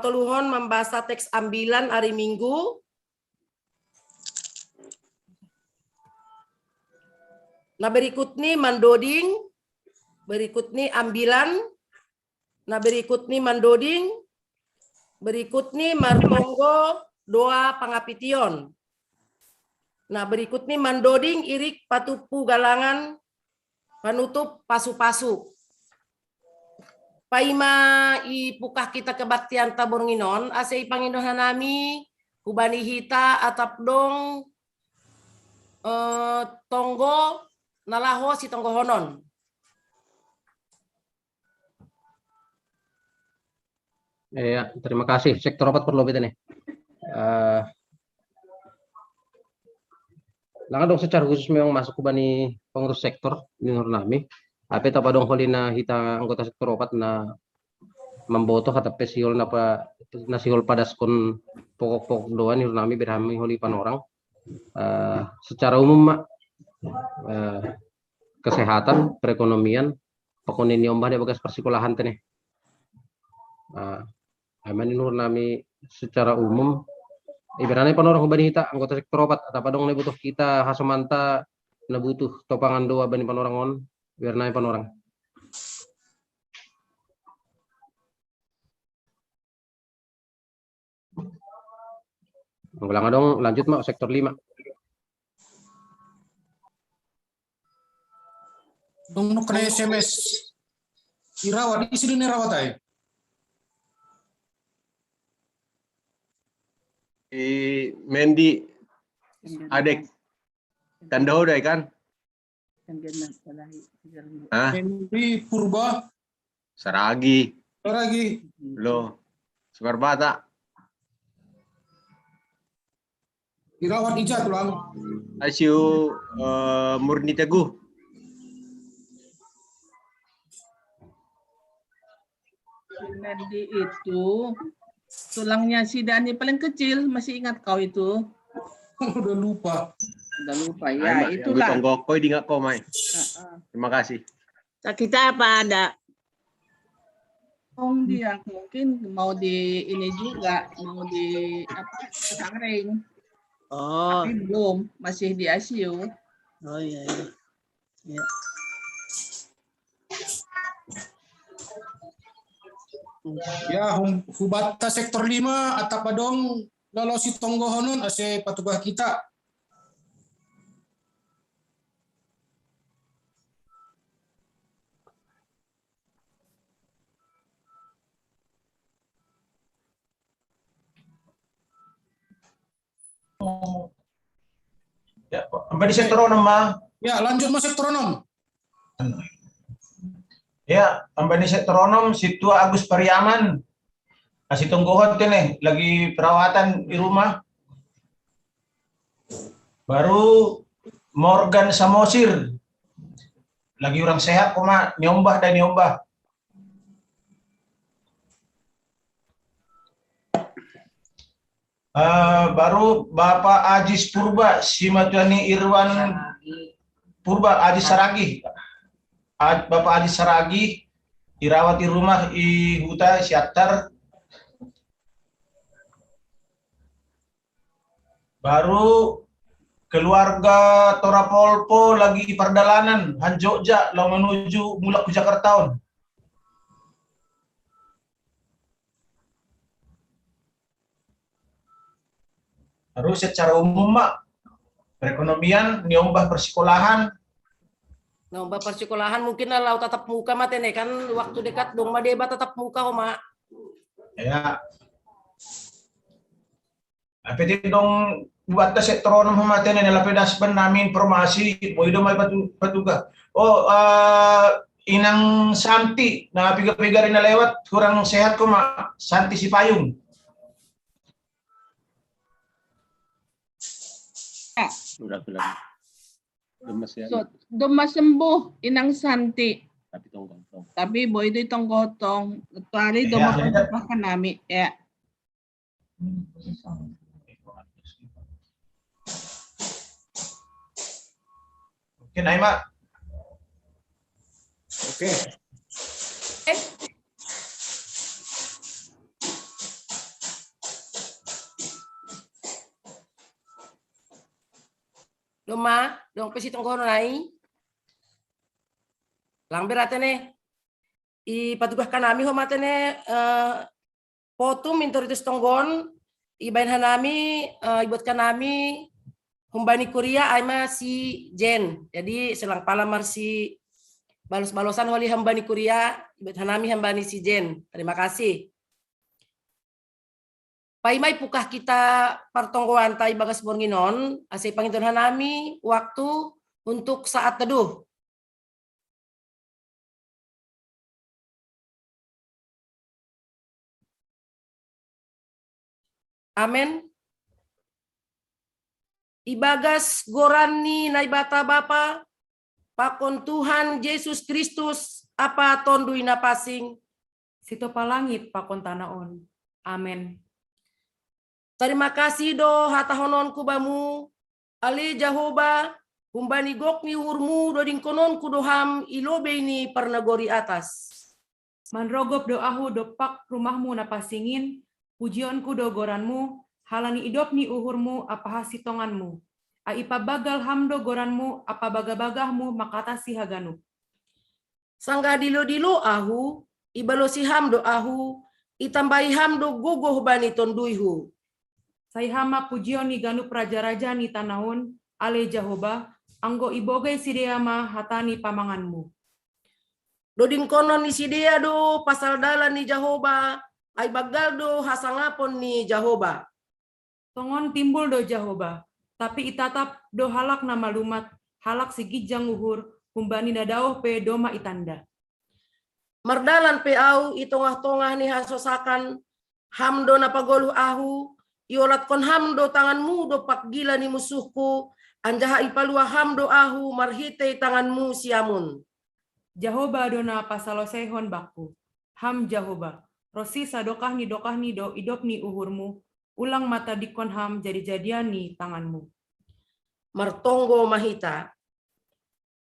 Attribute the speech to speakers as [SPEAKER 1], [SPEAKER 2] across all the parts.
[SPEAKER 1] matoluhon membahas teks ambilan hari Minggu. Nah berikut nih mandoding, berikut nih ambilan, nah berikut nih mandoding, berikut nih martonggo doa pangapition. Nah berikut nih mandoding irik patupu galangan penutup pasu-pasu. Paima ipukah kita kebaktian tabur nginon, asai pangindohan nami, kubani hita atap dong tonggo nalaho si tonggo honon.
[SPEAKER 2] Ya, terima kasih. Sektor 4 perlu beda nih. Langan dong secara khusus memang masuk kubani pengurus sektor di nami. Apa tapa dong holina hita anggota sektor 4 na memboto kata pesiol napa nasiol padaskon pokok-pokok doan di nami berhami holi panorang. Secara umum mak kesehatan, perekonomian, pokoknya ini ombah dia bagas persekolahan teneh. Aman ini nami secara umum ibaratnya panorang bani hita anggota sektor 4 atau padong ne butuh kita hasomanta na butuh topangan doa bani panorang on biar naik panorang. Ulang dong lanjut mak sektor 5.
[SPEAKER 3] Dong kena SMS. Irawat di sini rawat ay.
[SPEAKER 4] Mendi adek tanda udah kan?
[SPEAKER 3] Mendi Purba
[SPEAKER 4] Saragi
[SPEAKER 3] lagi.
[SPEAKER 4] lo Sukarbata
[SPEAKER 3] Irawat ija tulang.
[SPEAKER 4] Asiu Murni Teguh
[SPEAKER 5] Mendi itu tulangnya si Dani paling kecil, masih ingat kau itu?
[SPEAKER 3] Udah lupa.
[SPEAKER 5] Udah lupa ya, itulah.
[SPEAKER 4] Tonggokoi di nggak komai. Terima kasih.
[SPEAKER 6] Kita apa ada?
[SPEAKER 5] Dia mungkin mau di ini juga, mau di apa? Sangring.
[SPEAKER 6] Oh.
[SPEAKER 5] Tapi belum, masih di ICU.
[SPEAKER 6] Oh iya. Iya. Ya.
[SPEAKER 3] Ya, hubata sektor 5 atap padong lalu si tonggo honon ase patugah kita.
[SPEAKER 7] Ya, sampai di sektor 6 mah.
[SPEAKER 3] Ya, lanjut mas sektor 6.
[SPEAKER 7] Ya, sampai di sektor 6 situ Agus Pariaman. Masih tunggu hotel nih, lagi perawatan di rumah. Baru Morgan Samosir. Lagi orang sehat kok mak, nyombah dan nyombah. Baru Bapak Ajis Purba, Simatuani Irwan Purba, Ajis Saragi. Bapak Ajis Saragi dirawat di rumah di Huta Siatar. Baru keluarga Torapolpo lagi di perjalanan Hanjogja lo menuju mulak ke Jakarta. Terus secara umum mak perekonomian, nyombah persekolahan.
[SPEAKER 1] Nyombah persekolahan mungkin lah tatap muka mate nih kan waktu dekat dong madeba tatap muka oma.
[SPEAKER 7] Ya. Apa itu dong buat sektor nom matene nela pedas namin informasi boy do may patuga. Oh inang Santi na piga-piga rin na lewat kurang sehat ko mak Santi si Payung.
[SPEAKER 4] Sudah bilang.
[SPEAKER 5] Demas sembuh, Inang Santi.
[SPEAKER 4] Tapi tonggong.
[SPEAKER 5] Tapi boy itu tonggotong. Kecuali demas kan nami ya.
[SPEAKER 7] Oke, Naima.
[SPEAKER 3] Oke.
[SPEAKER 1] Doma, dong pesi tonggono nai. Lang beratene. Ipatugah kanami homatene potum mintoritus tonggon ibain hanami ibut kanami humbani kuria aima si Jen. Jadi selang palamar si balos-balosan holi hambani kuria ibut hanami hambani si Jen. Terima kasih. Paimai pukah kita partonggoan tai bagas bornginon asai panginton hanami waktu untuk saat teduh. Amin. Ibagas gorani naibata Bapa, pakon Tuhan Yesus Kristus, apa tondui napasing.
[SPEAKER 8] Sito palangit pakon tanaon. Amin.
[SPEAKER 1] Terima kasih do hatahonon kubamu, ali Jahoba, humbani gokni hurmu doding konon kudoham ilobeni pernegori atas.
[SPEAKER 8] Manrogop doahu dopak rumahmu napasingin, pujionku do goranmu, halani idopni uhurmu apa hasitonganmu. Aipa bagal hamdo goranmu apa bagabagahmu makatasi haganu.
[SPEAKER 1] Sangga dilo-dilo ahu, ibalosi hamdo ahu, itambahi hamdo gogoh bani tonduihu.
[SPEAKER 8] Saihama pujioni ganu praja-raja ni tanaon, ale Jahoba, anggo ibogai sideama hatani pamanganmu.
[SPEAKER 1] Doding konon ni sidea do pasal dalan ni Jahoba, ay bagal do hasangapon ni Jahoba.
[SPEAKER 8] Tongon timbul do Jahoba, tapi itatap do halak na malumat, halak sigijang uhur, humbani nadao pe doma itanda.
[SPEAKER 1] Mardalan pe au itongah-tongah ni hasosakan, hamdo na pagoluh ahu, iolat kon hamdo tanganmu do pak gila ni musuhku, anjaha ipalua hamdo ahu marhitei tanganmu siamun.
[SPEAKER 8] Jahoba dona pasalosehon baku, ham Jahoba, rosi sadokah ni do idop ni uhurmu, ulang mata dikon ham jadi-jadian ni tanganmu.
[SPEAKER 1] Martonggo mahita,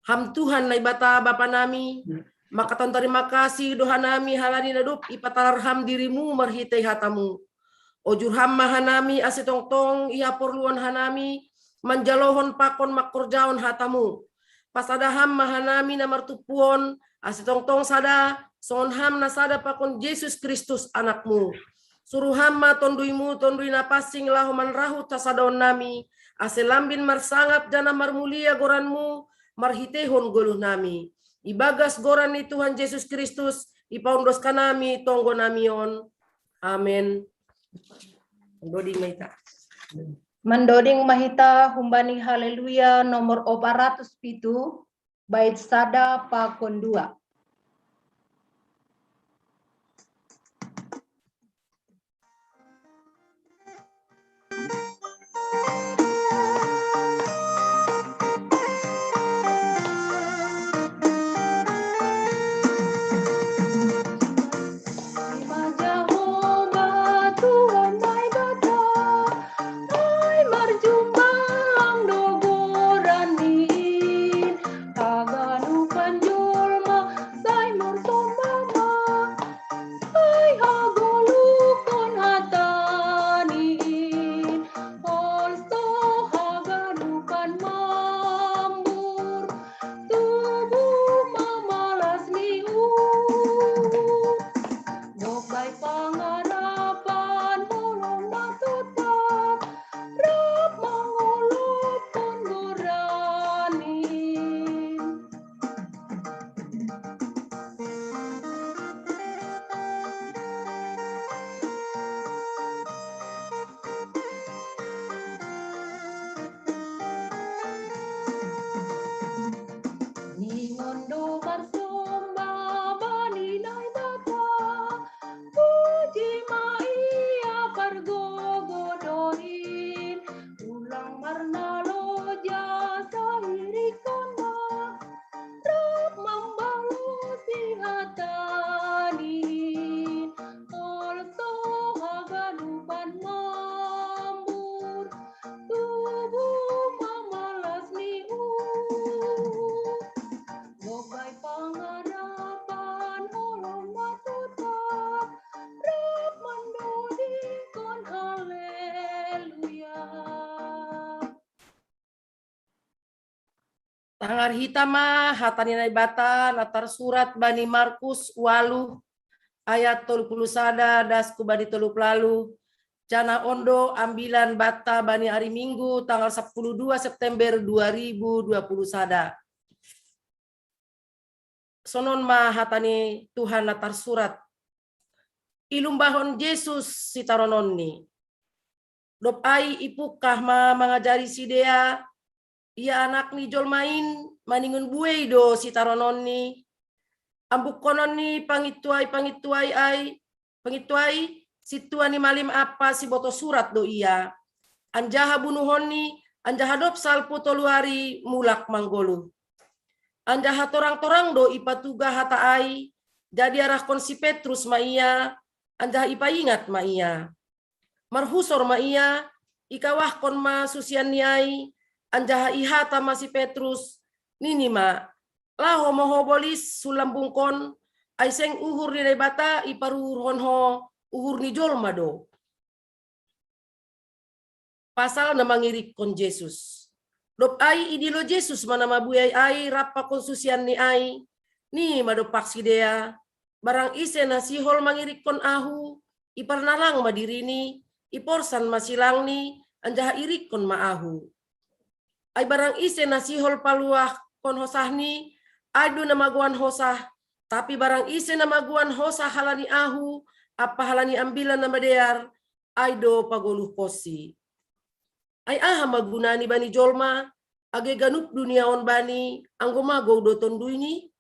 [SPEAKER 1] ham Tuhan naibata Bapa nami, makaton terima kasih doa nami halani nadup ipatarham dirimu marhitei hatamu. Ojur ham mahanami asitongtong ia porluan hanami, manjalohon pakon makorjaon hatamu. Pasadaham mahanami na martupuon, asitongtong sada, sonham na sada pakon Yesus Kristus anakmu. Suruham ma tonduimu, tondui na pasing lahoman rahut tasadon nami, aselambin marsangap jana marmulia goranmu, marhitehon goluh nami. Ibagas goran ni Tuhan Yesus Kristus, ipaundos kanami, tonggo namion. Amin. Doding maita.
[SPEAKER 9] Mendoding mahita humbani haleluya nomor 407 bait sada pakon 2.
[SPEAKER 1] Tangar hitama hatani nai bata latar surat Bani Markus walu ayat 31 dasku bani 30 Jana ondo ambilan bata bani hari Minggu tanggal 12 September 2021. Sonon ma hatani Tuhan latar surat. Ilumbahon Yesus sitarononni. Dop ai ipukah ma mengajari sidea. Ia anak ni jolmain maningun buei do sitarononni. Ambuk konon ni pangituai situan ni malim apa si boto surat do ia. Anjaha bunuhoni, anjaha dop salpu toluari mulak manggolu. Anjaha torang-torang do ipatuga hata ai, jadi arah konsi Petrus ma ia, anjaha ipa ingat ma ia. Marhusor ma ia, ikawah kon ma susian niai, anjaha ihata masih Petrus, nini ma, laho mohobolis sulam bungkon, aiseng uhur ni bata iparuhur honho uhur ni jolma do. Pasal na mangirik kon Yesus. Dop ai idilo Yesus mana mabuyai ai rapa konsusian ni ai, ni madopak sidea, barang ise na sihol mangirik kon ahu, iparnalang madirini, iporsan masilang ni, anjaha irik kon maahu. Ay barang ise nasihol paluah kon hosahni, adu namaguan hosah, tapi barang ise namaguan hosah halani ahu, apa halani ambilan nama dear, aido pagoluh kosi. Ay aha magunani bani jolma, age ganup dunia on bani, anggo mago do tonduini,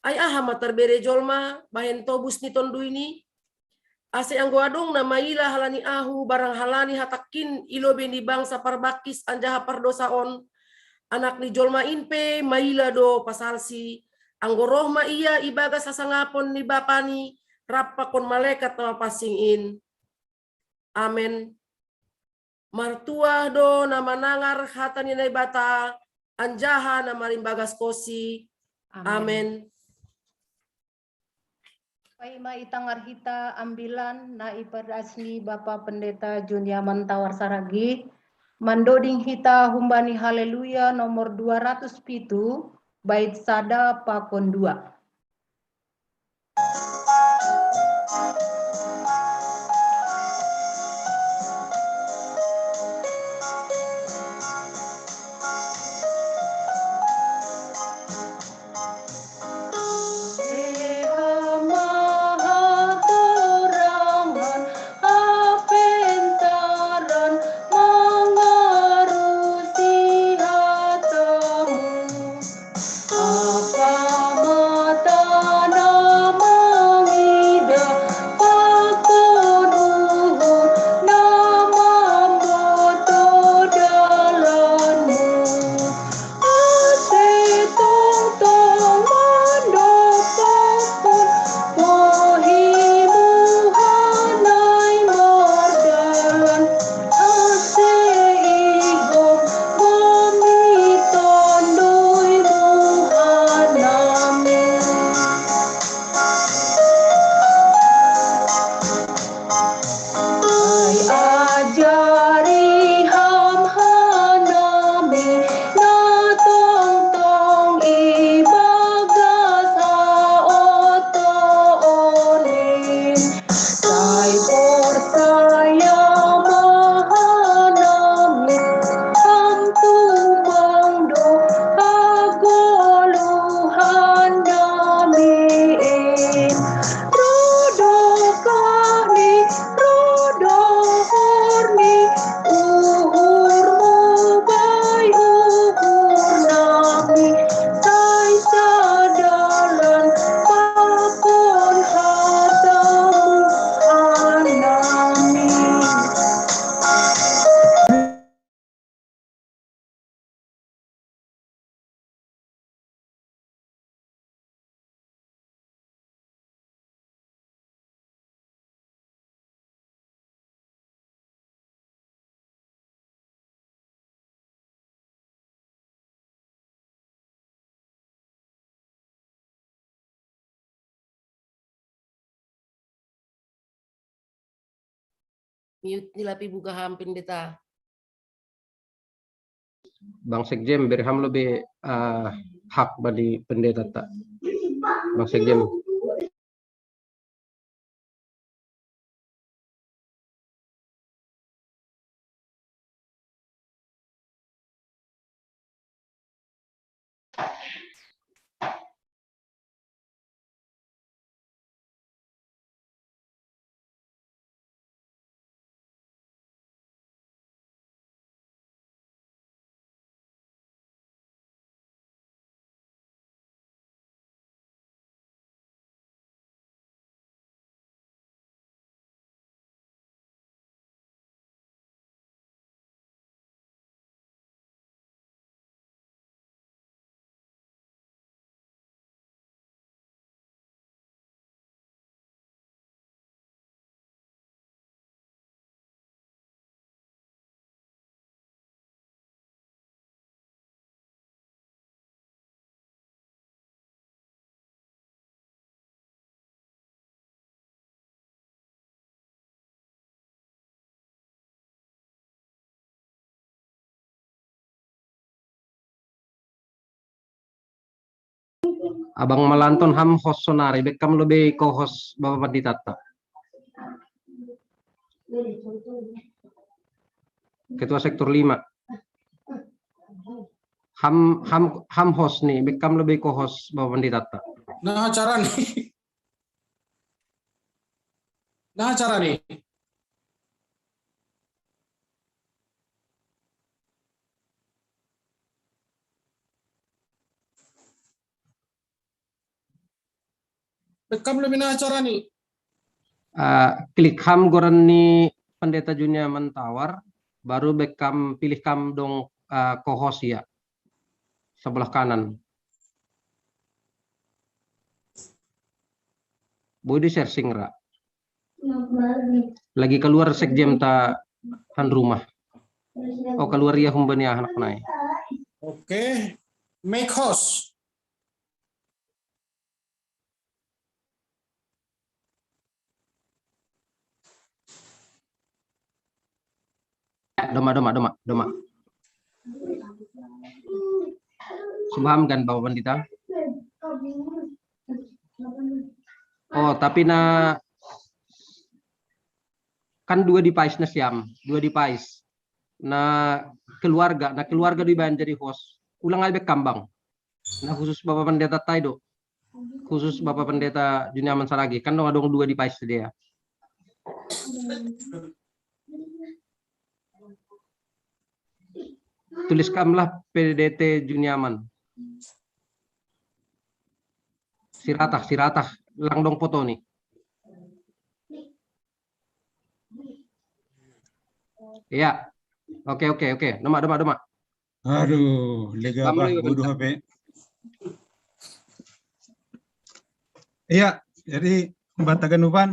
[SPEAKER 1] ay aha matarbere jolma, bahen tobus ni tonduini, ase anggo adong na maila halani ahu barang halani hatakin ilobe ni bangsa parbakis anjaha pardosaon anak ni jolma inpe maila do pasalsi anggo roh ma iya ibaga sasangapon ni bapani rappa kon malaikat na pasingin. Amen. Martua do na manangar hatani nai bata anjaha na marimbagas kosi. Amen.
[SPEAKER 9] Paima itangar hita ambilan na ipadasni Bapak Pendeta Juniaman Tawar Saragi, mandoding hita humbani haleluya nomor 207, bait sada pakon 2.
[SPEAKER 1] Mute nila pi buka hampin beta.
[SPEAKER 2] Bang Sekjem berham lebih hak bagi pendeta tak. Bang Sekjem. Abang Melanton ham host sonari, bekam lebih co-host Bapak Pendeta tak. Ketua Sektor 5. Ham host nih, bekam lebih co-host Bapak Pendeta tak.
[SPEAKER 3] Nah cara nih. Nah cara nih. Bekam lebih nah cara nih.
[SPEAKER 2] Klik ham goran ni Pendeta Junia Mentawar, baru bekam pilih kam dong co-host ya. Sebelah kanan. Boleh share singra. Lagi keluar Sekjem ta han rumah. Oh keluar ya humbani anak naik.
[SPEAKER 3] Oke. Make host.
[SPEAKER 2] Doma. Paham kan Bapak Pendeta? Oh, tapi kan 2 device na siam, 2 device. Keluarga di jadi host. Ulang albek kambang. Khusus Bapak Pendeta Taido. Khusus Bapak Pendeta Junia Mansaragi. Kan dong 2 device dia. Tuliskanlah PDT Juniaman. Siratah, lang dong foto nih. Iya. Oke. Doma.
[SPEAKER 10] Aduh, lega apa? Bodoh HP. Iya, jadi Batagan Upan.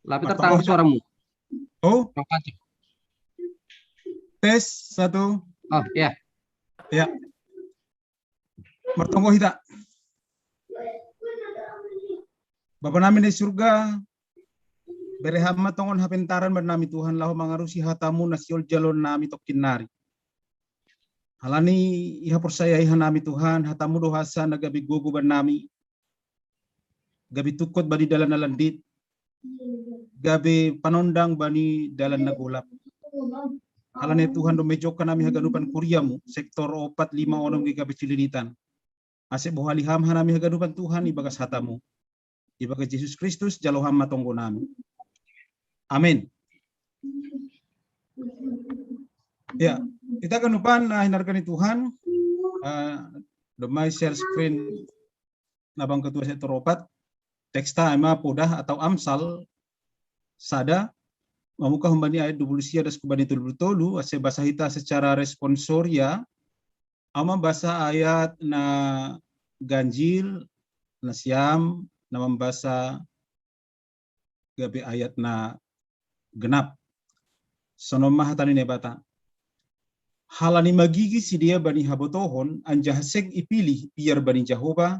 [SPEAKER 2] Tapi tertangkap suaramu.
[SPEAKER 10] Oh. Tes 1.
[SPEAKER 2] Oh, iya.
[SPEAKER 10] Ya. Martonggo hita. Bapa namin di surga, berehama tongon hapentaran bernami Tuhan lahu mangarusi hatamu nasiol jalon nami tokinari. Halani iha persaya iha nami Tuhan, hatamu dohasa nagabi gogo bernami. Gabi tukot bani dalan nalandit. Gabi panondang bani dalan nagulap. Halani Tuhan domejokan nami haganupan kuriamu, sektor 4-5 onong gabi cililitan. Asik bohaliham hanami haganupan Tuhan ibagas hatamu. Ibagas Yesus Kristus jaloham matonggo nami. Amin. Ya, kita ganupan hinarkan Tuhan. Domai share screen nabang ketua sektor 4. Teksta ema podah atau amsal sada mamuka hembani ayat 20 ada skubani tulu ase bahasa hita secara responsoria ama bahasa ayat na ganjil na siam na membahasa gabi ayat na genap sonoma hatani nebata halani magigi si dia bani habotohon anjahaseg ipilih biar bani Jehovah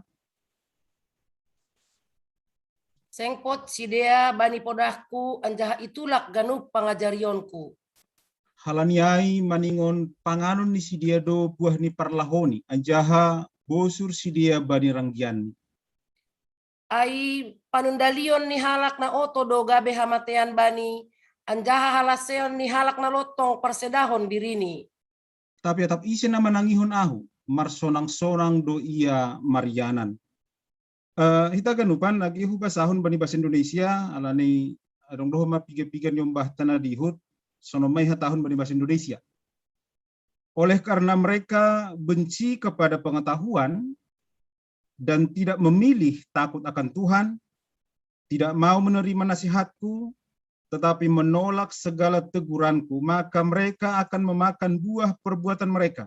[SPEAKER 1] Sengpot si dia bani podahku anjah itulak ganup pangajarionku.
[SPEAKER 10] halaniai maningon panganon ni si dia do buah ni parlahoni anjaha bosur si dia bani ranggian.
[SPEAKER 1] Ai panundalion ni halak na oto do gabe hamatean bani anjaha halaseon ni halak na lotong persedahon dirini.
[SPEAKER 10] Tapi atap isi na manangihon ahu marsonang-sonang do ia marianan. Hita ganupan lagi hubasahon bani bahasa Indonesia alani adong doh ma piga-piga nyombah tanah dihut sonomai tahun bani bahasa Indonesia. Oleh karena mereka benci kepada pengetahuan dan tidak memilih takut akan Tuhan, tidak mau menerima nasihatku, tetapi menolak segala teguranku, maka mereka akan memakan buah perbuatan mereka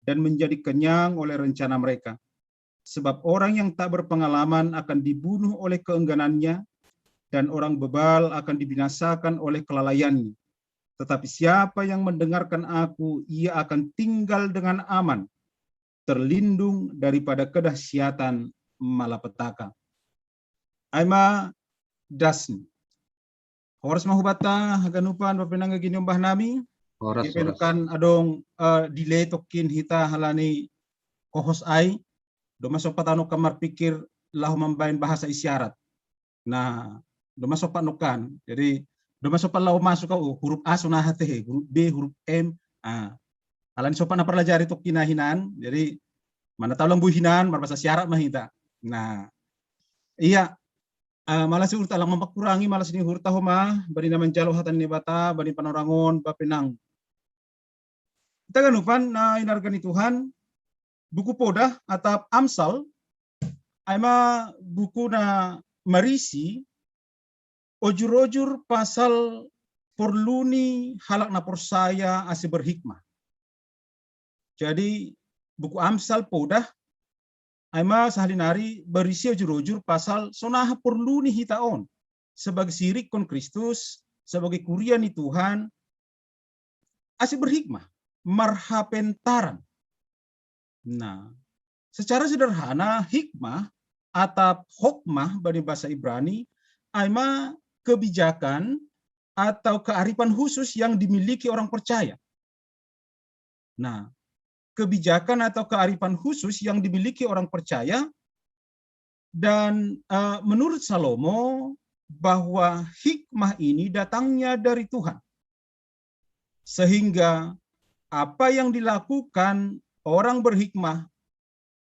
[SPEAKER 10] dan menjadi kenyang oleh rencana mereka. Sebab orang yang tak berpengalaman akan dibunuh oleh keengganannya, dan orang bebal akan dibinasakan oleh kelalaiannya. Tetapi siapa yang mendengarkan aku, ia akan tinggal dengan aman, terlindung daripada kedahsyatan malapetaka. Aima dasni. Horas mahubata haganupan bapenang gini umbah nami.
[SPEAKER 2] Horas.
[SPEAKER 10] Ipelukan adong delay tokin hita halani kohos ai. Do masuk patano kamar pikir lahu membain bahasa isyarat. Nah, do masuk panukan. Jadi do masuk lau masuk kau huruf A sunah hati, huruf B, huruf M. Halani sopan pelajari tok hinahinan. Jadi mana tahu lembu hinan berbahasa syarat mahita. Nah, iya malas urta lang mapakurangi malas ni hurta homa bari naman jalo hatan ni bata bari panorangon bapenang. Kita ganupan na inargan ni Tuhan buku podah atau Amsal aima buku na marisi ojur-ojur pasal porluni halak na porsaya ase berhikmah. Jadi buku Amsal podah aima sahalinari berisi ojur-ojur pasal sonaha porluni hitaon sebagai sirik kon Kristus sebagai kurian ni Tuhan ase berhikmah marhapentaran. Nah, secara sederhana hikmah atau hokmah bagi bahasa Ibrani aima kebijakan atau kearifan khusus yang dimiliki orang percaya. Nah, kebijakan atau kearifan khusus yang dimiliki orang percaya dan menurut Salomo bahwa hikmah ini datangnya dari Tuhan. Sehingga apa yang dilakukan orang berhikmah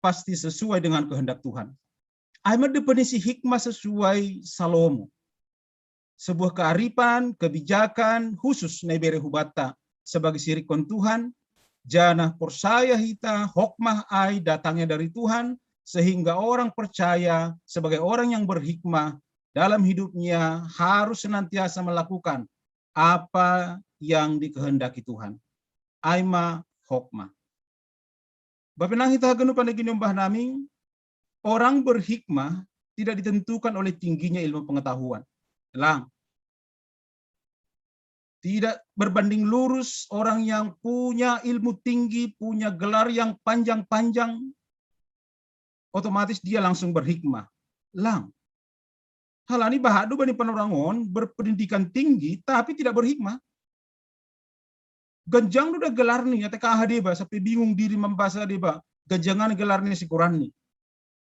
[SPEAKER 10] pasti sesuai dengan kehendak Tuhan. Aima definisi hikmah sesuai Salomo. Sebuah kearifan, kebijakan khusus nebere hubata sebagai sirikon Tuhan, jana persaya hita, hokmah ai datangnya dari Tuhan, sehingga orang percaya sebagai orang yang berhikmah dalam hidupnya harus senantiasa melakukan apa yang dikehendaki Tuhan. Aima hokmah. Bapenang hita genu pandai nyumbah nami, orang berhikmah tidak ditentukan oleh tingginya ilmu pengetahuan. Lang. Tidak berbanding lurus orang yang punya ilmu tinggi, punya gelar yang panjang-panjang, otomatis dia langsung berhikmah. Lang. Halani bahadu bani panorangon berpendidikan tinggi tapi tidak berhikmah. Ganjang udah gelar nih, atau kahadeba sampai bingung diri membaca deba. Ganjangan gelarnya si Quran nih.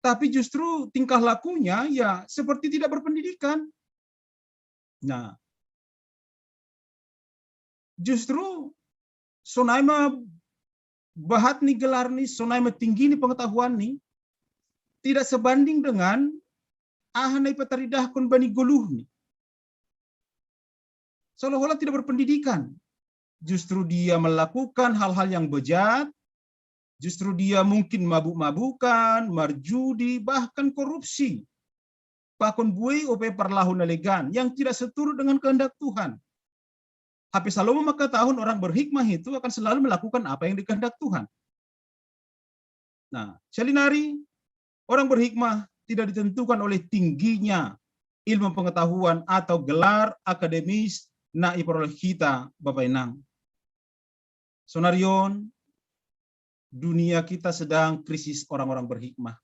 [SPEAKER 10] Tapi justru tingkah lakunya ya seperti tidak berpendidikan. Nah, justru sonaima bahat nih gelar nih, sonaima tinggi nih pengetahuan nih, tidak sebanding dengan ahanai petaridah kun bani goluh nih. Seolah-olah tidak berpendidikan. Justru dia melakukan hal-hal yang bejat, justru dia mungkin mabuk-mabukan, marjudi, bahkan korupsi. Pakon buai ope perlahun elegan yang tidak seturut dengan kehendak Tuhan. Tapi Salomo maka tahun orang berhikmah itu akan selalu melakukan apa yang dikehendak Tuhan. Nah, salinari orang berhikmah tidak ditentukan oleh tingginya ilmu pengetahuan atau gelar akademis na iperoleh kita Bapak Inang. Sonarion, dunia kita sedang krisis orang-orang berhikmah.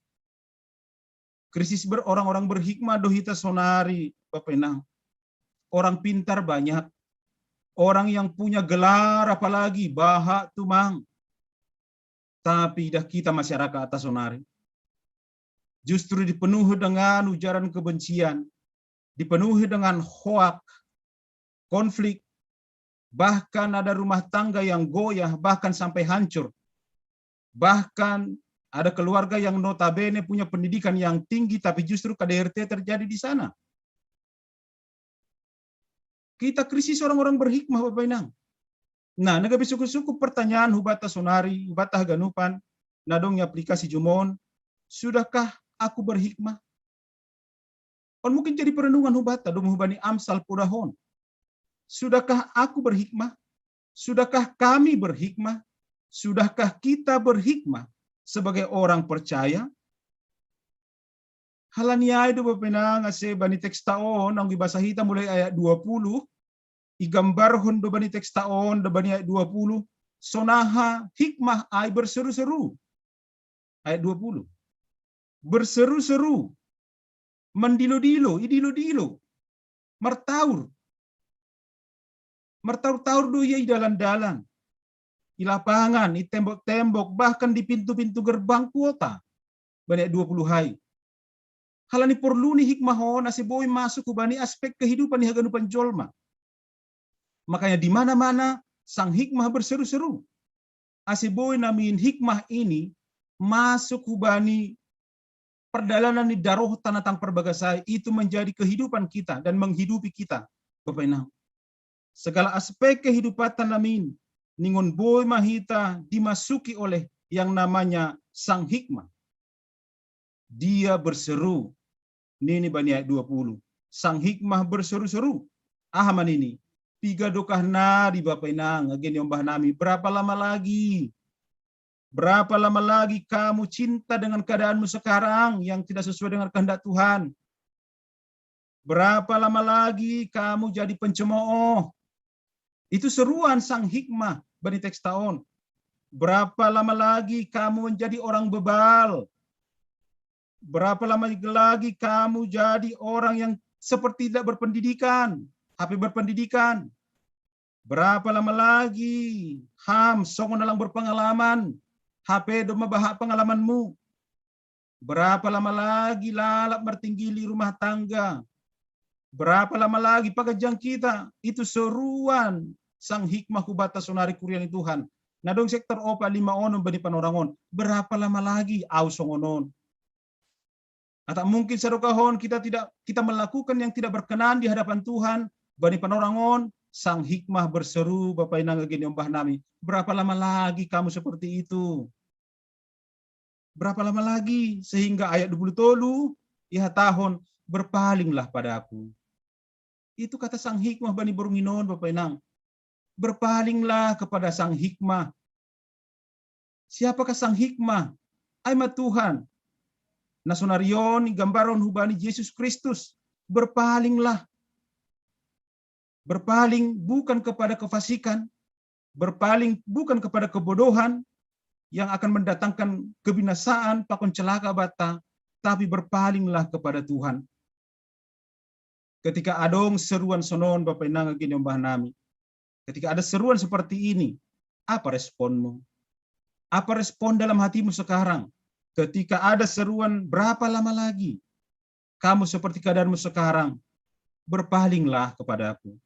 [SPEAKER 10] Krisis orang-orang berhikmah dohita sonari Bapak Inang. Orang pintar banyak, Orang yang punya gelar apalagi bahak tumang. Tapi dah kita masyarakat atas sonari. Justru dipenuhi dengan ujaran kebencian, dipenuhi dengan hoak, konflik, bahkan ada rumah tangga yang goyah, bahkan sampai hancur. Bahkan ada keluarga yang notabene punya pendidikan yang tinggi, tapi justru KDRT terjadi di sana. Kita krisis orang-orang berhikmah, Bapak Inang. Nah, nagabi suku-suku pertanyaan hubata sonari, hubata haganupan, nadongnya aplikasi jumon, sudahkah aku berhikmah? On mungkin jadi perenungan hubata, dong hubani amsal pudahon. Sudahkah aku berhikmah? Sudahkah kami berhikmah? Sudahkah kita berhikmah sebagai orang percaya? Halania itu Bapak Inang ase bani teks taon ang ibasa hita mulai ayat 20 igambar hondo bani teks taon da bani ayat 20 sonaha hikmah ay berseru-seru. Ayat 20. Berseru-seru. Mendilo-dilo, idilo-dilo. Martaur. Martaur-taur do iya dalan-dalan. Di lapangan, di tembok-tembok, bahkan di pintu-pintu gerbang kota. Bani ayat 20 hai. Halani perlu ni hikmah hona si boy masuk ke bani aspek kehidupan ni haganupan jolma. Makanya di mana-mana sang hikmah berseru-seru. Asiboy namin hikmah ini masuk hubani perjalanan di daroh tanatang perbagasai itu menjadi kehidupan kita dan menghidupi kita. Bapak Inang. Segala aspek kehidupan namin ningon boy mahita dimasuki oleh yang namanya sang hikmah. Dia berseru. Nini bani ayat 20. Sang hikmah berseru-seru. Ahaman ini. Piga dokah nari Bapak Inang. Agen yombah nami. Berapa lama lagi? Berapa lama lagi kamu cinta dengan keadaanmu sekarang yang tidak sesuai dengan kehendak Tuhan? Berapa lama lagi kamu jadi pencemooh? Itu seruan sang hikmah bani teks taon. Berapa lama lagi kamu menjadi orang bebal? Berapa lama lagi kamu jadi orang yang seperti tidak berpendidikan, tapi berpendidikan? Berapa lama lagi songon dalam berpengalaman, HP doma bahak pengalamanmu? Berapa lama lagi lalap mertinggili rumah tangga? Berapa lama lagi pagajang kita? Itu seruan sang hikmah hubata sonari kurian Tuhan. Nadong sektor opa 5 onon bani panorangon. Berapa lama lagi au songonon? Atau mungkin sadokahon kita melakukan yang tidak berkenan di hadapan Tuhan. Bani panorangon, sang hikmah berseru, Bapak Inang ageni ombah nami. Berapa lama lagi kamu seperti itu? Berapa lama lagi? Sehingga ayat 20 tolu, ya tahun, berpalinglah padaku. Itu kata sang hikmah bani burunginon, Bapak Inang. Berpalinglah kepada sang hikmah. Siapakah sang hikmah? Aimat Tuhan. Nasunarion gambaron hubani Yesus Kristus. Berpalinglah. Berpaling bukan kepada kefasikan. Berpaling bukan kepada kebodohan yang akan mendatangkan kebinasaan, pakon celaka bata. Tapi berpalinglah kepada Tuhan. Ketika adong seruan sonon Bapak Inang gini ombah nami. Ketika ada seruan seperti ini, apa responmu? Apa respon dalam hatimu sekarang? Ketika ada seruan, berapa lama lagi kamu seperti keadaanmu sekarang? Berpalinglah kepadaku.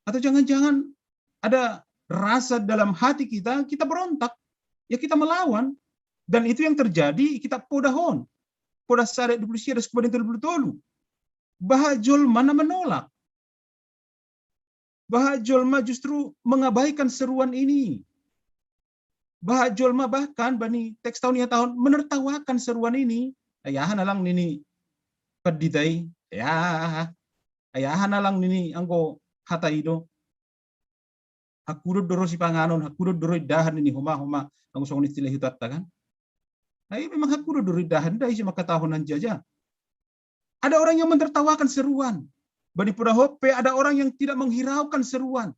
[SPEAKER 10] Atau jangan-jangan ada rasa dalam hati kita berontak. Ya kita melawan. Dan itu yang terjadi, kita podahon. Podah saret 20 ada kemudian 20 Bahajol mana menolak. Bahajol ma justru mengabaikan seruan ini. Bahajol ma bahkan bani teks tahun menertawakan seruan ini. Ayahan alang nini peditai. Ya. Ayahan alang nini anggo hataido. Hakudod doro si panganon, hakudod doro dahan ini huma-huma ang usong istilah hitat kan. Ay memang hakudod doro dahan dai si makatahonan jaja. Ada orang yang menertawakan seruan. Bani Pudahope ada orang yang tidak menghiraukan seruan.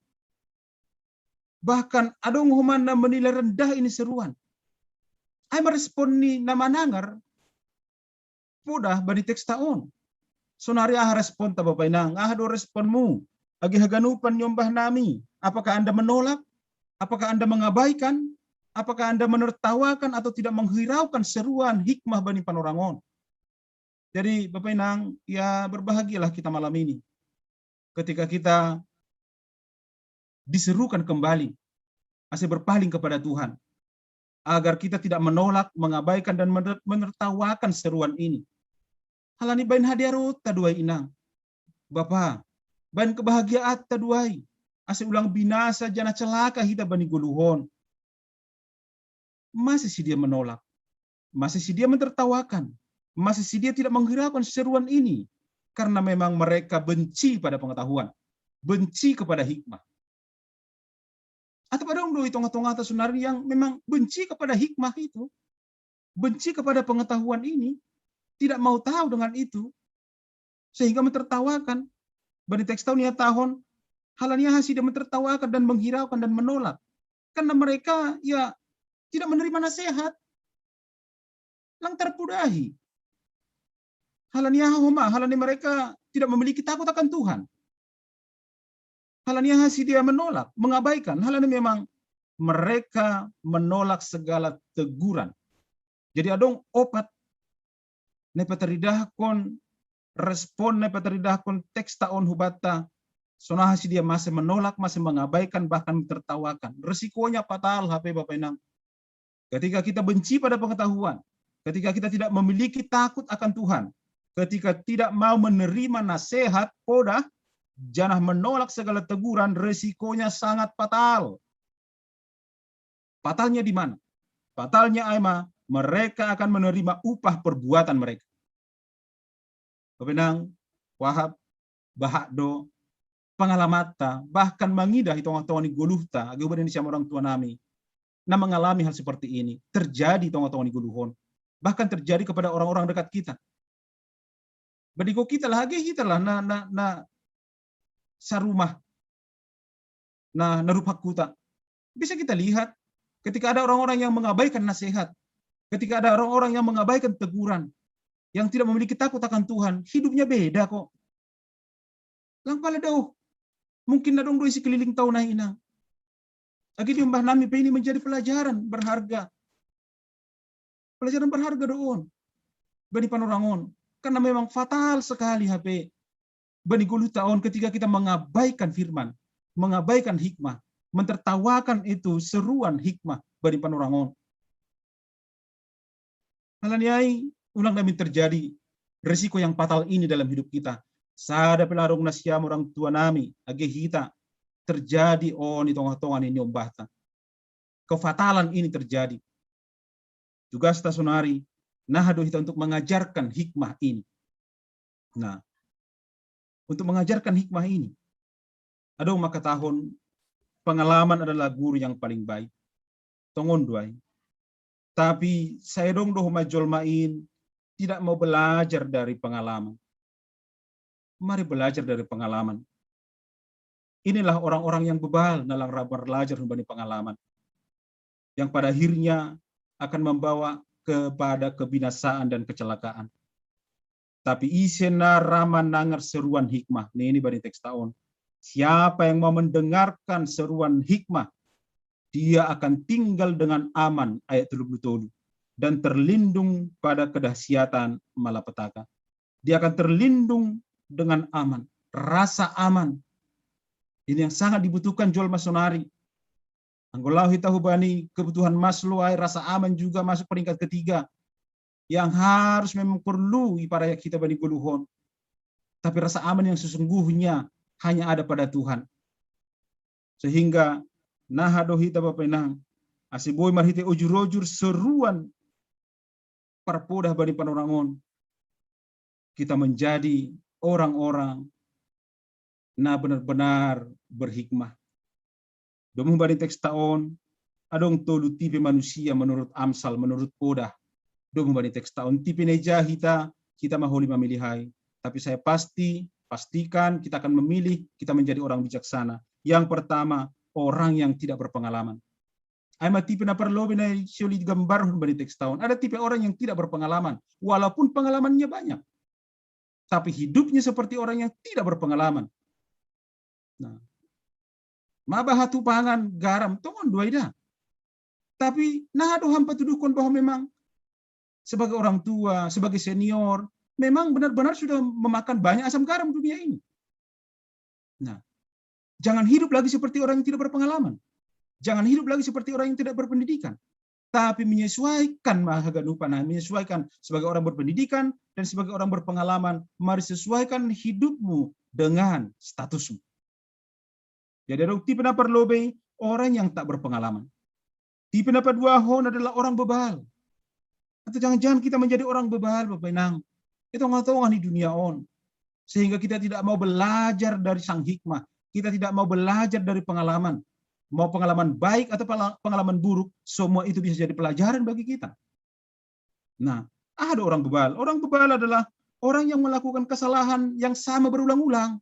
[SPEAKER 10] Bahkan adong humana menilai rendah ini seruan. Ay merespon ni namanangar. Pudah bani teks taon. Sonari respon ta Bapak Inang. Do responmu. agi haganupan nyombah nami. Apakah Anda menolak? Apakah Anda mengabaikan? Apakah Anda menertawakan atau tidak menghiraukan seruan hikmah Bani Panorangon? Jadi Bapak Inang, ya berbahagialah kita malam ini ketika kita diserukan kembali, masih berpaling kepada Tuhan, agar kita tidak menolak, mengabaikan, dan menertawakan seruan ini. Halani bain hadiarut taduai inang. Bapa, bain kebahagiaan taduai. Ase ulang binasa jana celaka hita bani guluhon. Masih si dia menolak. Masih si dia mentertawakan. Masih si dia tidak menghiraukan seruan ini. Karena memang mereka benci pada pengetahuan. Benci kepada hikmah. Atau pada itu tongah-tongah atau sunari yang memang benci kepada hikmah itu. Benci kepada pengetahuan ini. Tidak mau tahu dengan itu. Sehingga mentertawakan. Bani teks tahun ya tahun. Halanya hasil dia mentertawakan dan menghiraukan dan menolak. Karena mereka ya tidak menerima nasihat. Lang terpudahi. Halanya mereka tidak memiliki takut akan Tuhan. Halanya hasil dia menolak, mengabaikan. Halanya memang mereka menolak segala teguran. Jadi adong opat nepateridahkon respon nepateridahkon teks taon hubata. Sonah hasil dia masih menolak, masih mengabaikan, bahkan tertawakan. Resikonya fatal HP Bapak Inang. Ketika kita benci pada pengetahuan, ketika kita tidak memiliki takut akan Tuhan, ketika tidak mau menerima nasihat, podah, janah menolak segala teguran, resikonya sangat fatal. Fatalnya di mana? Fatalnya mereka akan menerima upah perbuatan mereka. Kebenang, Wahab, Bahakdo, pengalamata, bahkan mengidah hitung-hitungan di guluhta, agi Indonesia orang tua nami, nah mengalami hal seperti ini. Terjadi hitung-hitungan di guluhon. Bahkan terjadi kepada orang-orang dekat kita. Badigo kita lagi kita lah na sarumah na narupak kuta. Bisa kita lihat ketika ada orang-orang yang mengabaikan nasihat, ketika ada orang-orang yang mengabaikan teguran, yang tidak memiliki takut akan Tuhan, hidupnya beda kok. Langkala dauh, mungkin nadong doi sekeliling tahun na ina. Agi diumbah nami ini menjadi pelajaran berharga. Pelajaran berharga doon. Bani Panorangon. Karena memang fatal sekali HP. Bani Gulu tahun ketika kita mengabaikan firman, mengabaikan hikmah, mentertawakan itu seruan hikmah Bani Panorangon. Halaniai ulang demi terjadi resiko yang fatal ini dalam hidup kita. Sada pelarung nasyam orang tua nami, age hita terjadi di tongah-tongah ini ombahta. Kefatalan ini terjadi. Juga stasionari, nah hita untuk mengajarkan hikmah ini. Nah, untuk mengajarkan hikmah ini, ada maka tahun pengalaman adalah guru yang paling baik. Tongon duai. Tapi saya dong doh majol main tidak mau belajar dari pengalaman. Mari belajar dari pengalaman. Inilah orang-orang yang bebal dalam belajar dari pengalaman. Yang pada akhirnya akan membawa kepada kebinasaan dan kecelakaan. Tapi isena rama nangar seruan hikmah. Ini bani teks tahun. Siapa yang mau mendengarkan seruan hikmah, dia akan tinggal dengan aman, ayat 37. Dan terlindung pada kedahsyatan malapetaka. Dia akan terlindung dengan aman. Rasa aman. Ini yang sangat dibutuhkan jual masonari. Anggolau hitahu bani kebutuhan Maslow, rasa aman juga masuk peringkat ketiga. Yang harus memang perlu pada kita bani guluhon. Tapi rasa aman yang sesungguhnya hanya ada pada Tuhan. Sehingga nahado hita bapenang asiboy marhite ujur-ujur seruan parpodah bani Panorangon. Kita menjadi orang-orang na benar-benar berhikmah. Domu bani teks tahun adong tolu tipe manusia menurut Amsal, menurut Odah. Domu bani teks tahun tipe neja kita maholi memilihai. Tapi saya pastikan kita akan memilih kita menjadi orang bijaksana. Yang pertama, orang yang tidak berpengalaman. Ama tipe na perlu bina siuli gambar bani teks tahun. Ada tipe orang yang tidak berpengalaman, walaupun pengalamannya banyak. Tapi hidupnya seperti orang yang tidak berpengalaman. Nah, mabahatu pangan garam tongon dua ida. Tapi nah doham patudukon bahwa memang sebagai orang tua, sebagai senior, memang benar-benar sudah memakan banyak asam garam dunia ini. Nah, jangan hidup lagi seperti orang yang tidak berpengalaman. Jangan hidup lagi seperti orang yang tidak berpendidikan. Tapi menyesuaikan mahaganupan, menyesuaikan sebagai orang berpendidikan dan sebagai orang berpengalaman, mari sesuaikan hidupmu dengan statusmu. Jadi ada tipe na perlobe orang yang tak berpengalaman. Tipe na paduahon adalah orang bebal. Atau jangan-jangan kita menjadi orang bebal, Bapak Inang. Itu nggak di dunia on. Sehingga kita tidak mau belajar dari sang hikmah. Kita tidak mau belajar dari pengalaman. Mau pengalaman baik atau pengalaman buruk, semua itu bisa jadi pelajaran bagi kita. Nah, ada orang bebal. Orang bebal adalah orang yang melakukan kesalahan yang sama berulang-ulang.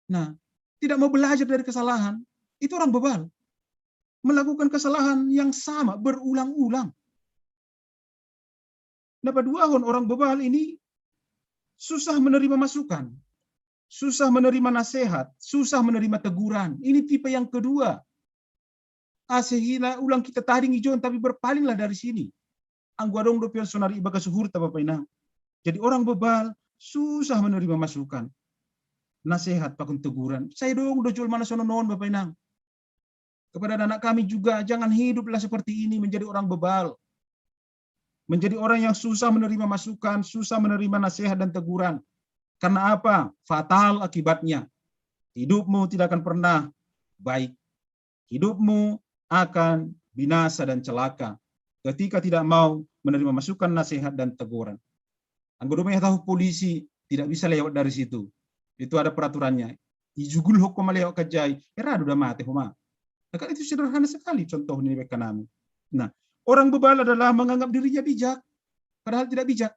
[SPEAKER 10] Nah, tidak mau belajar dari kesalahan, itu orang bebal. Melakukan kesalahan yang sama berulang-ulang. Nah, paduahon orang bebal ini susah menerima masukan, susah menerima nasihat, susah menerima teguran. Ini tipe yang kedua. Sehingga ulang kita taring ijon tapi berpalinglah dari sini. Angguadong do personari ibaga suhurta Bapak Inang. Jadi orang bebal susah menerima masukan, nasihat, pakun teguran. Saya dong do jual mana sono-non Bapak Inang. Kepada anak kami juga, jangan hiduplah seperti ini menjadi orang bebal. Menjadi orang yang susah menerima masukan, susah menerima nasihat dan teguran. Karena apa? Fatal akibatnya. Hidupmu tidak akan pernah baik. Hidupmu akan binasa dan celaka ketika tidak mau menerima masukan, nasihat, dan teguran. Anggota tahu polisi tidak bisa lewat dari situ. Itu ada peraturannya. Ijugul hukum lewat kajai. Era udah mati huma. Nah, kan itu sederhana sekali contoh ini mereka kami. Nah, orang bebal adalah menganggap dirinya bijak, padahal tidak bijak.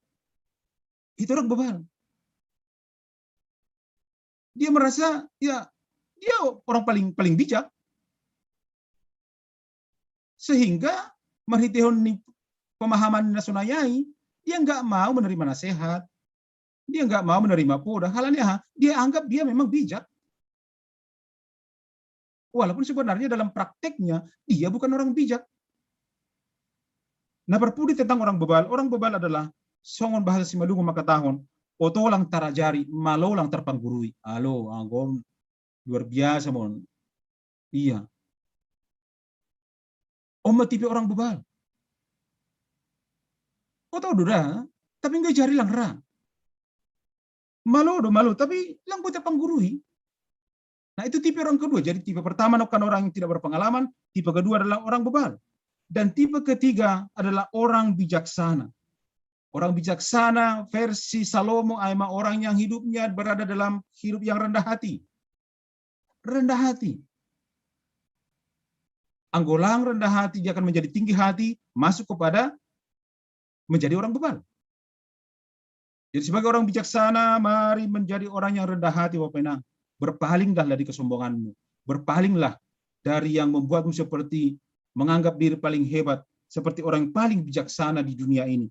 [SPEAKER 10] Itu orang bebal. Dia merasa ya dia orang paling bijak, sehingga marhitehon pemahaman nasionayai, dia nggak mau menerima nasihat, dia nggak mau menerima poda. Halannya dia anggap dia memang bijak. Walaupun sebenarnya dalam prakteknya dia bukan orang bijak. Nah, berpudi tentang orang bebal adalah songon bahasa Simalungu maka tahun, otolang tarajari, malolang terpanggurui. Halo, anggon luar biasa mon. Iya. Tipe orang bebal. Tahu dura, tapi nggak jari lang ra. Malo, tapi lang buat terpanggurui. Nah, itu tipe orang kedua. Jadi tipe pertama bukan orang yang tidak berpengalaman, tipe kedua adalah orang bebal. Dan tipe ketiga adalah orang bijaksana. Orang bijaksana versi Salomo adalah orang yang hidupnya berada dalam hidup yang rendah hati. Rendah hati. Anggolang rendah hati, dia akan menjadi tinggi hati, masuk kepada menjadi orang bebal. Jadi sebagai orang bijaksana, mari menjadi orang yang rendah hati, Bapak Inang. Berpalinglah dari kesombonganmu. Berpalinglah dari yang membuatmu seperti menganggap diri paling hebat, seperti orang yang paling bijaksana di dunia ini.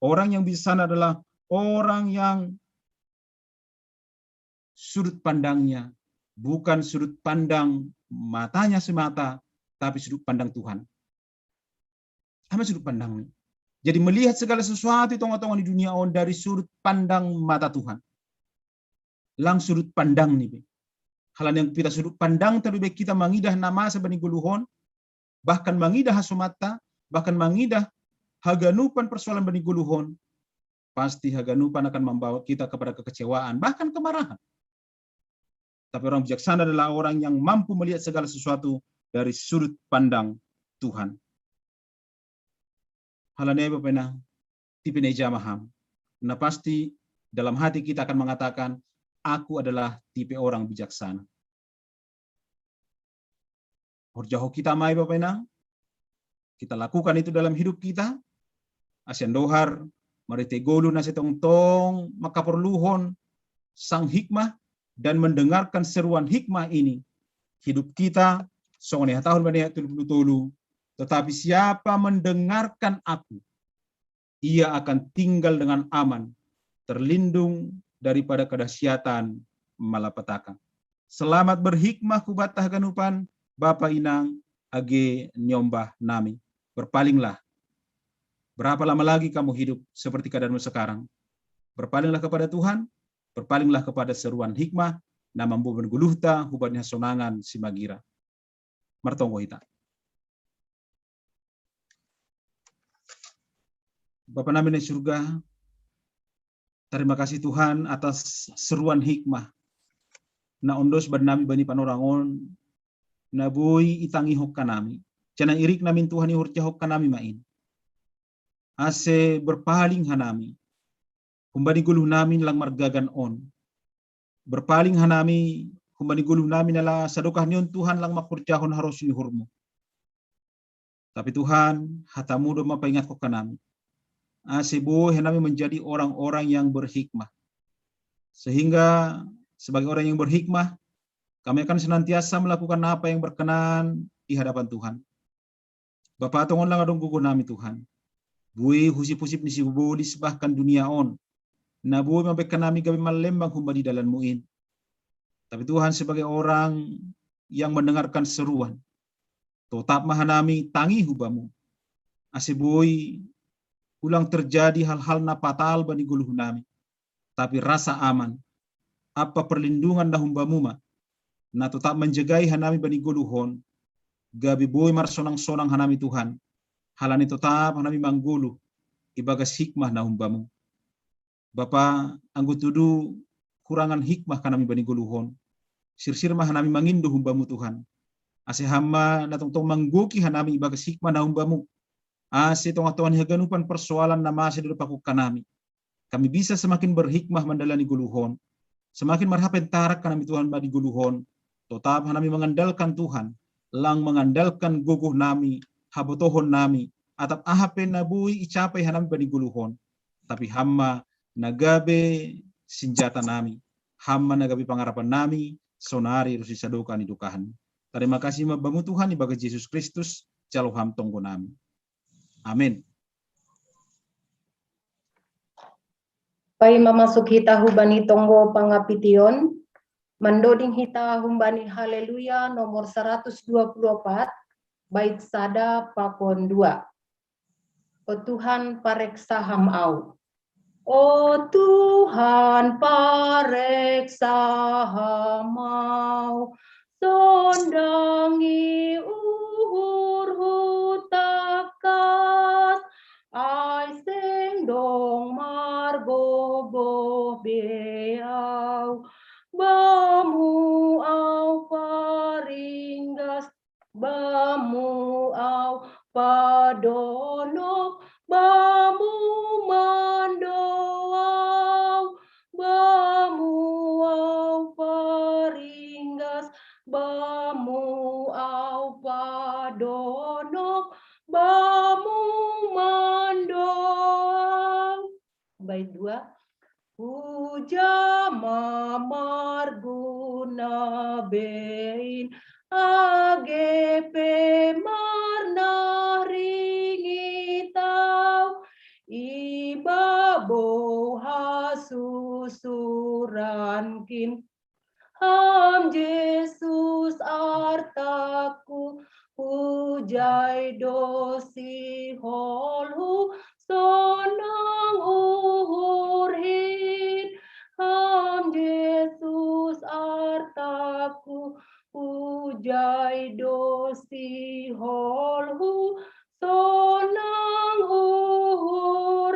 [SPEAKER 10] Orang yang bijaksana adalah orang yang sudut pandangnya bukan sudut pandang matanya semata, tapi sudut pandang Tuhan. Sama sudut pandangnya. Jadi melihat segala sesuatu tongol-tongol di dunia on dari sudut pandang mata Tuhan. Lang sudut pandang nih. Halan yang kita sudut pandang terlebih kita mengidah nama sebening guluhon, bahkan mengidah hasumata, bahkan mengidah haganupan persoalan benih guluhon, pasti haganupan akan membawa kita kepada kekecewaan, bahkan kemarahan. Tapi orang bijaksana adalah orang yang mampu melihat segala sesuatu dari sudut pandang Tuhan. Halannya Bapak Inang, tipe nejamaham. Nah pasti dalam hati kita akan mengatakan, aku adalah tipe orang bijaksana. Horjaho kita mai Bapak Inang, kita lakukan itu dalam hidup kita. Asian dohar, maritegolu nasi tong-tong, maka perluhon sang hikmah dan mendengarkan seruan hikmah ini. Hidup kita, soalnya tahun banyak tulu. Tetapi siapa mendengarkan aku, ia akan tinggal dengan aman, terlindung daripada kedahsyatan malapetaka. Selamat berhikmah kubatah ganupan Bapa Inang age nyombah nami. Berpalinglah. Berapa lama lagi kamu hidup seperti keadaanmu sekarang? Berpalinglah kepada Tuhan, berpalinglah kepada seruan hikmah, nama membuat guluhta hubahnya sonangan si magira. Martonggo hita. Bapa nami di surga, terima kasih Tuhan atas seruan hikmah. Na ondos bernami bani panorangon, na boy itangi hokka nami. Cana irik namin Tuhan ihurca hokka nami main. Ase berpaling hanami. Kumbani guluh namin lang margagan on. Berpaling hanami, kumbani guluh namin nala sadokah niyon Tuhan lang makurjahon harus nihurmu. Tapi Tuhan, hatamu do mapaingat ko kanami. Ase boy hanami menjadi orang-orang yang berhikmah. Sehingga sebagai orang yang berhikmah, kami akan senantiasa melakukan apa yang berkenan di hadapan Tuhan. Bapak tongon lang adong gugur nami Tuhan. Bui husip-husip ni si bubulis bahkan dunia on. Na bui mabekkan nami gabi malembang humbadi dalan muin. Tapi Tuhan sebagai orang yang mendengarkan seruan, tetap mahanami tangi hubamu. Ase bui ulang terjadi hal-hal na fatal bani guluh nami. Tapi rasa aman, apa perlindungan na humbamu ma, na tetap menjagai hanami bani guluhon, gabi boy marsonang-sonang hanami Tuhan, halani tetap hanami mangguluh, ibagas hikmah na humbamu. Bapa, anggo tudu kurangan hikmah kanami bani guluhon, sir-sir mah hanami mangindu humbamu Tuhan, ase hamba na tong mangguki hanami ibagas hikmah na humbamu, ase tong-tongan haganupan persoalan na masih dulu kanami. Kami bisa semakin berhikmah mandalani guluhon, semakin marhapen tarak kanami Tuhan badi guluhon, tetap hanami mengandalkan Tuhan, lang mengandalkan guguh nami, habotohon nami, atap ahapen nabui icapai hanami badi guluhon, tapi hamma nagabe senjata nami, hamma nagabe pangarapan nami, sonari rusi sadoka ni dukahan. Terima kasih mabamu Tuhan ibaga Yesus Kristus, caloham tonggo nami. Amin.
[SPEAKER 9] Pai mamasuk hita hubani tonggo pangapition, mandoding hita humbani haleluya nomor 124, bait sada pakon 2. O Tuhan pareksa ham au. O Tuhan pareksa ham au, sondangi uhur hutakat, ai sendong margogo beau, bamu au paringgas, bamu au padonok, bamu mandoau, bamu au paringgas, bamu au padonok, bamu mandoau. Bait 2. Puja mamarguna bein agepe marna ringitau, ibabo hasusurankin, ham Jesus artaku, pujai dosi holhu, sonang uhurhin, ham Jesus artaku, pujai dosi holhu, sonang uhurhin.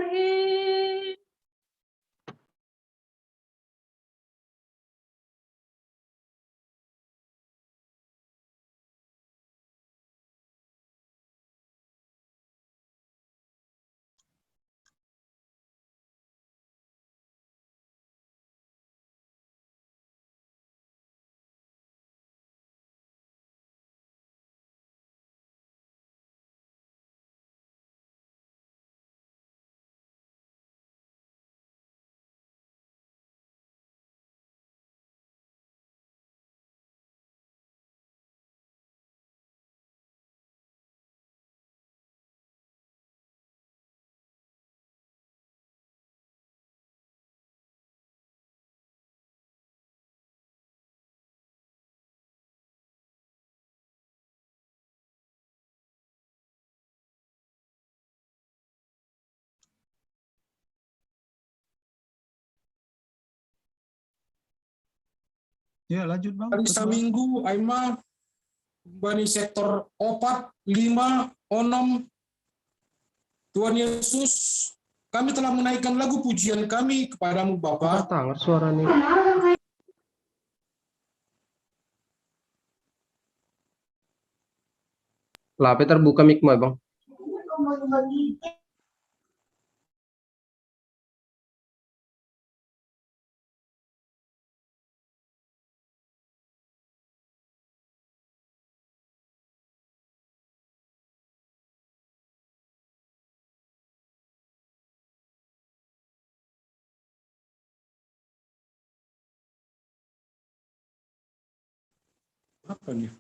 [SPEAKER 10] Ya, lanjut Bang.
[SPEAKER 3] Kali
[SPEAKER 10] Ketua.
[SPEAKER 3] saminggu aima bani sektor 4, 5, 6. Tuhan Yesus, kami telah menaikkan lagu pujian kami kepadamu Bapa.
[SPEAKER 2] Tangar suara nih. Lape terbuka mic mo, Bang.
[SPEAKER 3] Apa nih?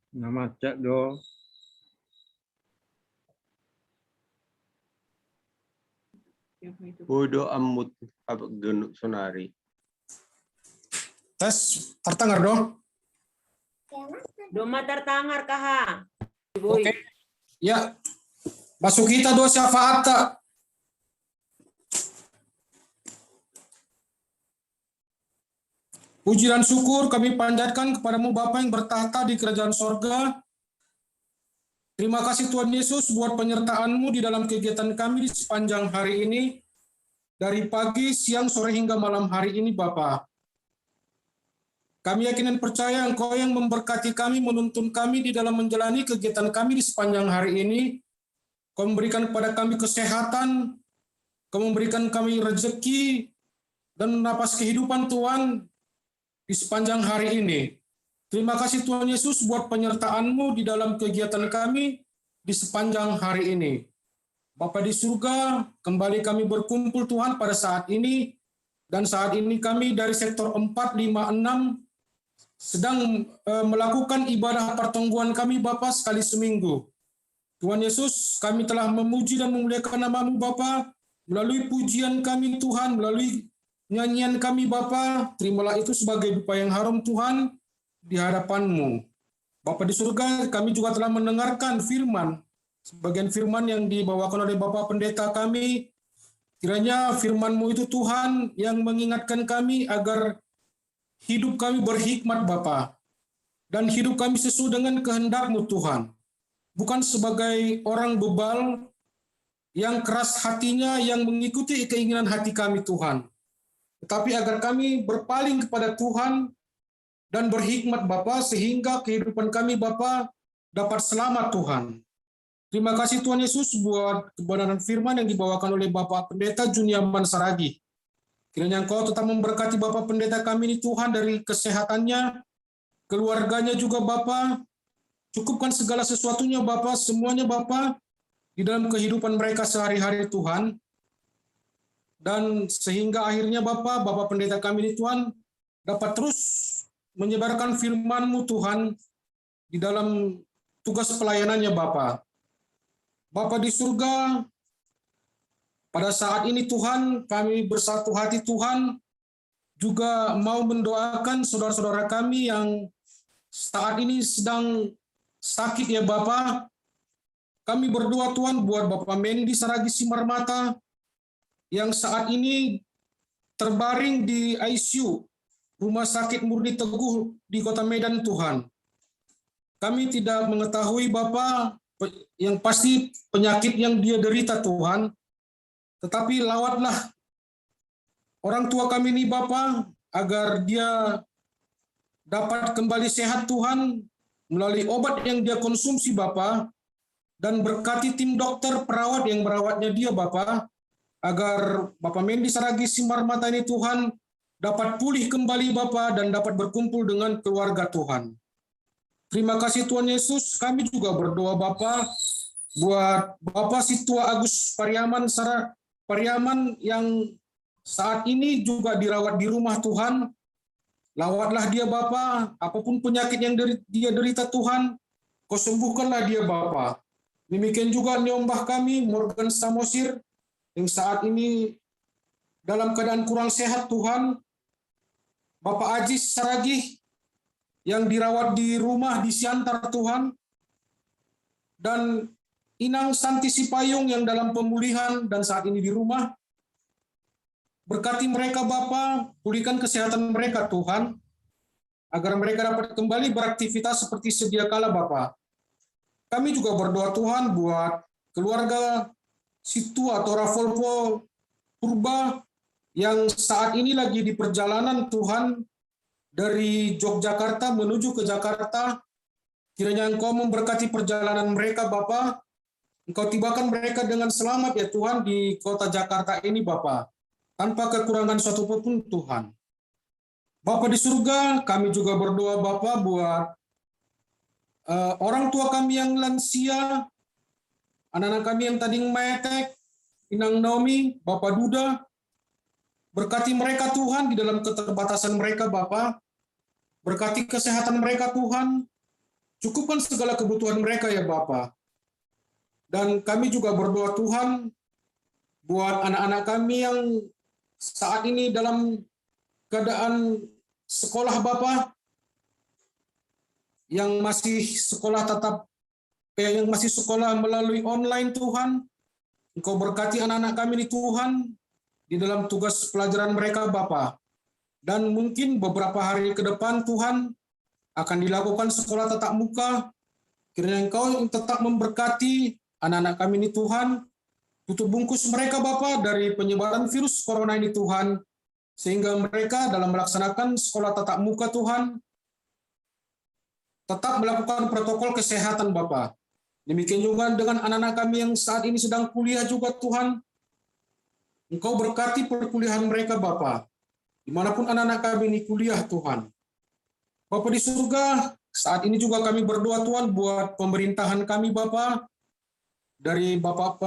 [SPEAKER 4] Nama cak do. Bodo amut apa genuk sonari.
[SPEAKER 3] Tes, terdengar dong?
[SPEAKER 6] Doma tertangar kaha.
[SPEAKER 3] Oke. Ya. Masuk kita doa syafaat Kak. Puji dan syukur kami panjatkan kepadamu Bapa yang bertahta di kerajaan sorga. Terima kasih Tuhan Yesus buat penyertaan-Mu di dalam kegiatan kami di sepanjang hari ini. Dari pagi, siang, sore hingga malam hari ini Bapa. Kami yakin dan percaya Engkau yang memberkati kami, menuntun kami di dalam menjalani kegiatan kami di sepanjang hari ini. Kau memberikan kepada kami kesehatan, Kau memberikan kami rezeki, dan napas kehidupan Tuhan di sepanjang hari ini. Terima kasih Tuhan Yesus buat penyertaan-Mu di dalam kegiatan kami di sepanjang hari ini. Bapa di surga, kembali kami berkumpul Tuhan pada saat ini, dan saat ini kami dari sektor 4, 5, 6 sedang melakukan ibadah pertongguan kami Bapa sekali seminggu. Tuhan Yesus, kami telah memuji dan memuliakan nama-Mu Bapa melalui pujian kami Tuhan, melalui nyanyian kami Bapa. Terimalah itu sebagai dupa yang harum Tuhan di hadapan-Mu. Bapa di surga, kami juga telah mendengarkan firman, sebagian firman yang dibawakan oleh Bapak Pendeta kami. Kiranya firman-Mu itu Tuhan yang mengingatkan kami agar hidup kami berhikmat Bapa, dan hidup kami sesuai dengan kehendak-Mu Tuhan. Bukan sebagai orang bebal yang keras hatinya, yang mengikuti keinginan hati kami Tuhan. Tetapi agar kami berpaling kepada Tuhan dan berhikmat Bapa, sehingga kehidupan kami Bapa dapat selamat Tuhan. Terima kasih Tuhan Yesus buat kebenaran firman yang dibawakan oleh Bapak Pendeta Juniaman Saragi. Kiranya Engkau tetap memberkati Bapak Pendeta kami ini Tuhan, dari kesehatannya, keluarganya juga Bapa. Cukupkan segala sesuatunya Bapa, semuanya Bapa, di dalam kehidupan mereka sehari-hari Tuhan. Dan sehingga akhirnya Bapa Pendeta kami ini Tuhan dapat terus menyebarkan firman-Mu Tuhan di dalam tugas pelayanannya Bapa. Bapa di surga, pada saat ini Tuhan kami bersatu hati Tuhan juga mau mendoakan saudara-saudara kami yang saat ini sedang sakit ya Bapa. Kami berdoa Tuhan buat Bapak Mendi Saragi Simarmata yang saat ini terbaring di ICU Rumah Sakit Murni Teguh di Kota Medan Tuhan. Kami tidak mengetahui Bapa yang pasti penyakit yang dia derita Tuhan, tetapi lawatlah orang tua kami ini Bapa agar dia dapat kembali sehat Tuhan melalui obat yang dia konsumsi Bapa, dan berkati tim dokter perawat yang merawatnya dia Bapa, agar Bapak Mendy Saragi Simarmata ini Tuhan dapat pulih kembali Bapak dan dapat berkumpul dengan keluarga Tuhan. Terima kasih Tuhan Yesus, kami juga berdoa Bapak buat Bapak Situa Agus Pariaman yang saat ini juga dirawat di rumah Tuhan. Lawatlah dia Bapa, apapun penyakit yang dia derita Tuhan, Kau sembuhkanlah dia Bapa. Demikian juga nyombah kami Morgan Samosir yang saat ini dalam keadaan kurang sehat Tuhan. Bapak Ajis Saragih yang dirawat di rumah di Siantar Tuhan. Dan Inang Santi Sipayung yang dalam pemulihan dan saat ini di rumah. Berkati mereka Bapa, pulihkan kesehatan mereka Tuhan, agar mereka dapat kembali beraktivitas seperti sedia kala Bapa. Kami juga berdoa Tuhan buat keluarga Situ atau Rafolpo Purba yang saat ini lagi di perjalanan Tuhan dari Yogyakarta menuju ke Jakarta. Kiranya Engkau memberkati perjalanan mereka Bapa. Engkau tibakan mereka dengan selamat ya Tuhan di kota Jakarta ini Bapa. Tanpa kekurangan suatu pun Tuhan. Bapa di surga, kami juga berdoa Bapa buat orang tua kami yang lansia, anak-anak kami yang tadi metek, Inang Naomi, Bapak Duda, berkati mereka Tuhan di dalam keterbatasan mereka Bapa, berkati kesehatan mereka Tuhan, cukupkan segala kebutuhan mereka ya Bapa. Dan kami juga berdoa Tuhan buat anak-anak kami yang saat ini dalam keadaan sekolah Bapa, yang masih sekolah yang masih sekolah melalui online Tuhan. Engkau berkati anak-anak kami ini Tuhan di dalam tugas pelajaran mereka Bapa. Dan mungkin beberapa hari ke depan Tuhan akan dilakukan sekolah tatap muka. Kiranya Engkau tetap memberkati anak-anak kami ini Tuhan. Tutup bungkus mereka Bapa dari penyebaran virus corona ini Tuhan. Sehingga mereka dalam melaksanakan sekolah tatap muka Tuhan tetap melakukan protokol kesehatan Bapa. Demikian juga dengan anak-anak kami yang saat ini sedang kuliah juga Tuhan. Engkau berkati perkuliahan mereka Bapa. Dimanapun anak-anak kami ini kuliah Tuhan. Bapa di surga, saat ini juga kami berdoa Tuhan buat pemerintahan kami Bapa. Dari Bapak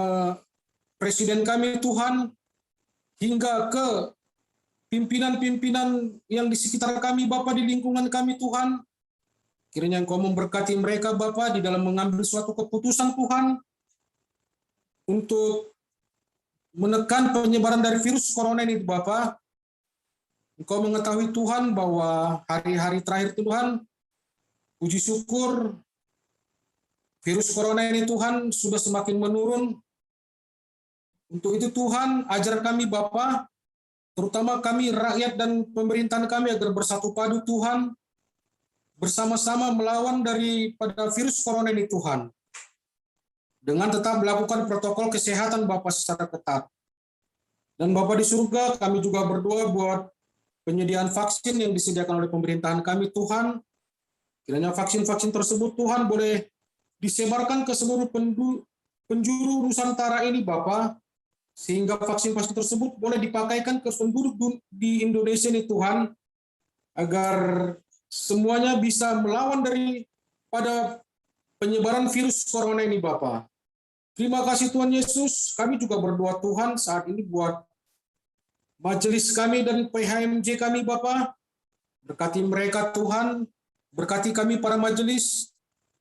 [SPEAKER 3] Presiden kami Tuhan, hingga ke pimpinan-pimpinan yang di sekitar kami Bapa, di lingkungan kami Tuhan. Kiranya Engkau memberkati mereka Bapa di dalam mengambil suatu keputusan Tuhan untuk menekan penyebaran dari virus corona ini Bapa. Engkau mengetahui Tuhan bahwa hari-hari terakhir Tuhan, puji syukur virus corona ini Tuhan sudah semakin menurun. Untuk itu Tuhan, ajar kami Bapa, terutama kami rakyat dan pemerintahan kami agar bersatu padu Tuhan, bersama-sama melawan daripada virus corona ini Tuhan. Dengan tetap melakukan protokol kesehatan Bapa secara ketat. Dan Bapa di surga, kami juga berdoa buat penyediaan vaksin yang disediakan oleh pemerintahan kami Tuhan. Kiranya vaksin-vaksin tersebut Tuhan boleh disebarkan ke seluruh penjuru Nusantara ini Bapa, sehingga vaksin-vaksin tersebut boleh dipakaikan ke penduduk di Indonesia ini Tuhan, agar semuanya bisa melawan daripada penyebaran virus corona ini Bapa. Terima kasih Tuhan Yesus, kami juga berdoa Tuhan saat ini buat majelis kami dan PHMJ kami Bapa, berkati mereka Tuhan, berkati kami para majelis,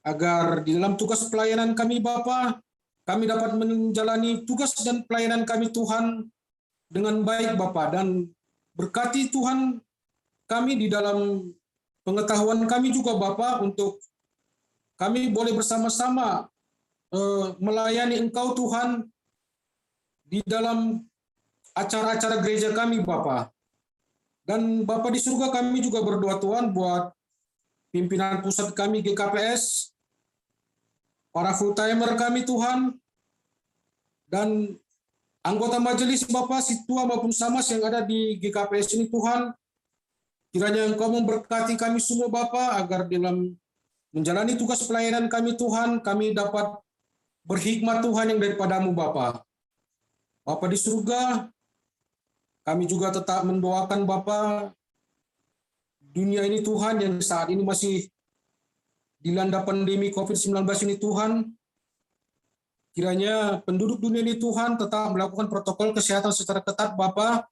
[SPEAKER 3] agar di dalam tugas pelayanan kami Bapa, kami dapat menjalani tugas dan pelayanan kami Tuhan dengan baik Bapa, dan berkati Tuhan kami di dalam pengetahuan kami juga Bapa, untuk kami boleh bersama-sama melayani Engkau Tuhan di dalam acara-acara gereja kami Bapa. Dan Bapa di surga, kami juga berdoa Tuhan buat pimpinan pusat kami GKPS, para full-timer kami Tuhan, dan anggota majelis Bapa Situa maupun Samas yang ada di GKPS ini Tuhan. Kiranya Engkau memberkati kami semua Bapa, agar dalam menjalani tugas pelayanan kami Tuhan, kami dapat berhikmat Tuhan yang daripada-Mu Bapa. Bapa di surga, kami juga tetap mendoakan Bapa dunia ini Tuhan yang saat ini masih dilanda pandemi COVID-19 ini Tuhan. Kiranya penduduk dunia ini Tuhan tetap melakukan protokol kesehatan secara ketat Bapa,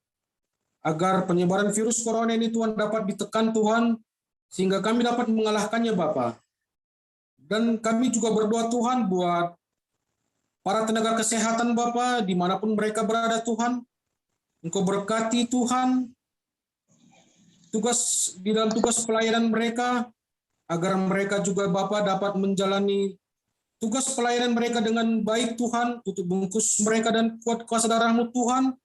[SPEAKER 3] agar penyebaran virus corona ini Tuhan dapat ditekan Tuhan, sehingga kami dapat mengalahkannya Bapa. Dan kami juga berdoa Tuhan buat para tenaga kesehatan Bapa, dimanapun mereka berada Tuhan, Engkau berkati Tuhan, di dalam tugas pelayanan mereka, agar mereka juga Bapa dapat menjalani tugas pelayanan mereka dengan baik Tuhan, tutup bungkus mereka dan kuat kuasa darah-Mu Tuhan,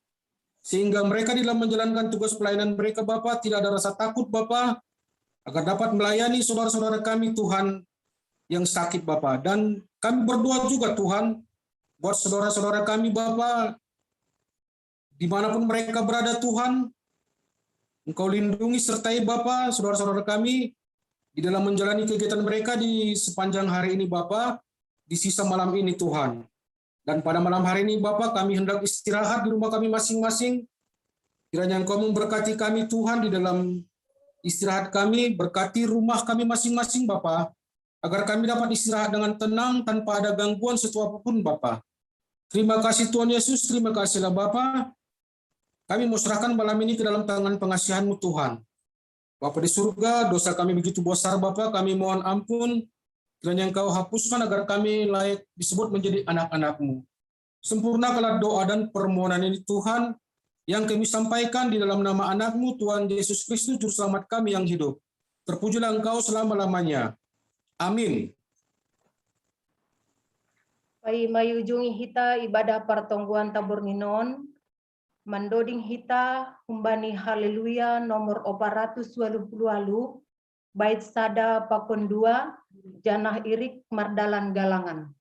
[SPEAKER 3] sehingga mereka di dalam menjalankan tugas pelayanan mereka Bapa tidak ada rasa takut Bapa, agar dapat melayani saudara-saudara kami Tuhan yang sakit Bapa. Dan kami berdoa juga Tuhan buat saudara-saudara kami Bapa, dimanapun mereka berada Tuhan, Engkau lindungi sertai Bapa saudara-saudara kami di dalam menjalani kegiatan mereka di sepanjang hari ini Bapa, di sisa malam ini Tuhan. Dan pada malam hari ini Bapa, kami hendak istirahat di rumah kami masing-masing. Kiranya Engkau memberkati kami Tuhan di dalam istirahat kami, berkati rumah kami masing-masing Bapa, agar kami dapat istirahat dengan tenang tanpa ada gangguan sesuatu apapun Bapa. Terima kasih Tuhan Yesus, terima kasihlah Bapa. Kami mau serahkan malam ini ke dalam tangan pengasihan-Mu Tuhan. Bapa di surga, dosa kami begitu besar Bapa, kami mohon ampun. Kiranya Engkau hapuskan agar kami layak disebut menjadi anak-anak-Mu. Sempurnakanlah doa dan permohonan ini Tuhan, yang kami sampaikan di dalam nama anak-Mu Tuhan Yesus Kristus, Juru Selamat kami yang hidup. Terpujilah Engkau selama-lamanya. Amin.
[SPEAKER 9] Pai mayujungi hita ibadah pertongguan tabur ninon, mandoding hita humbani haleluya nomor 420 bait sada pakon 2 janah irik mardalan galangan.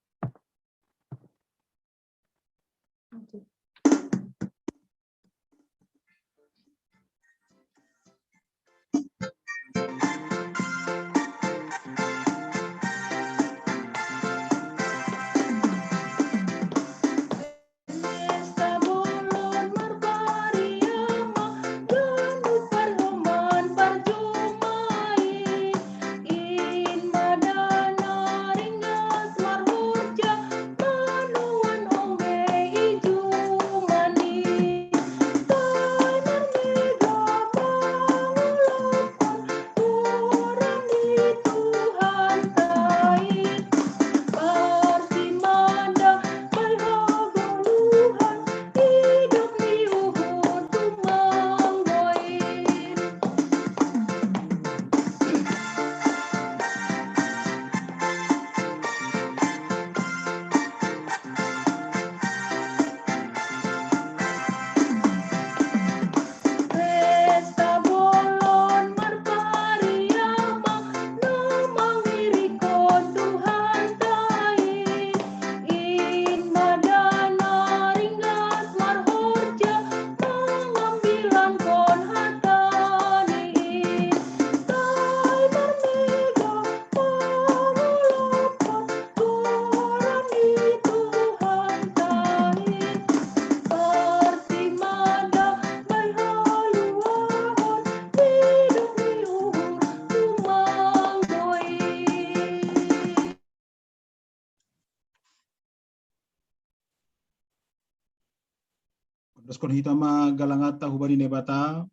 [SPEAKER 10] Daskon hita ma galangata hubani nebata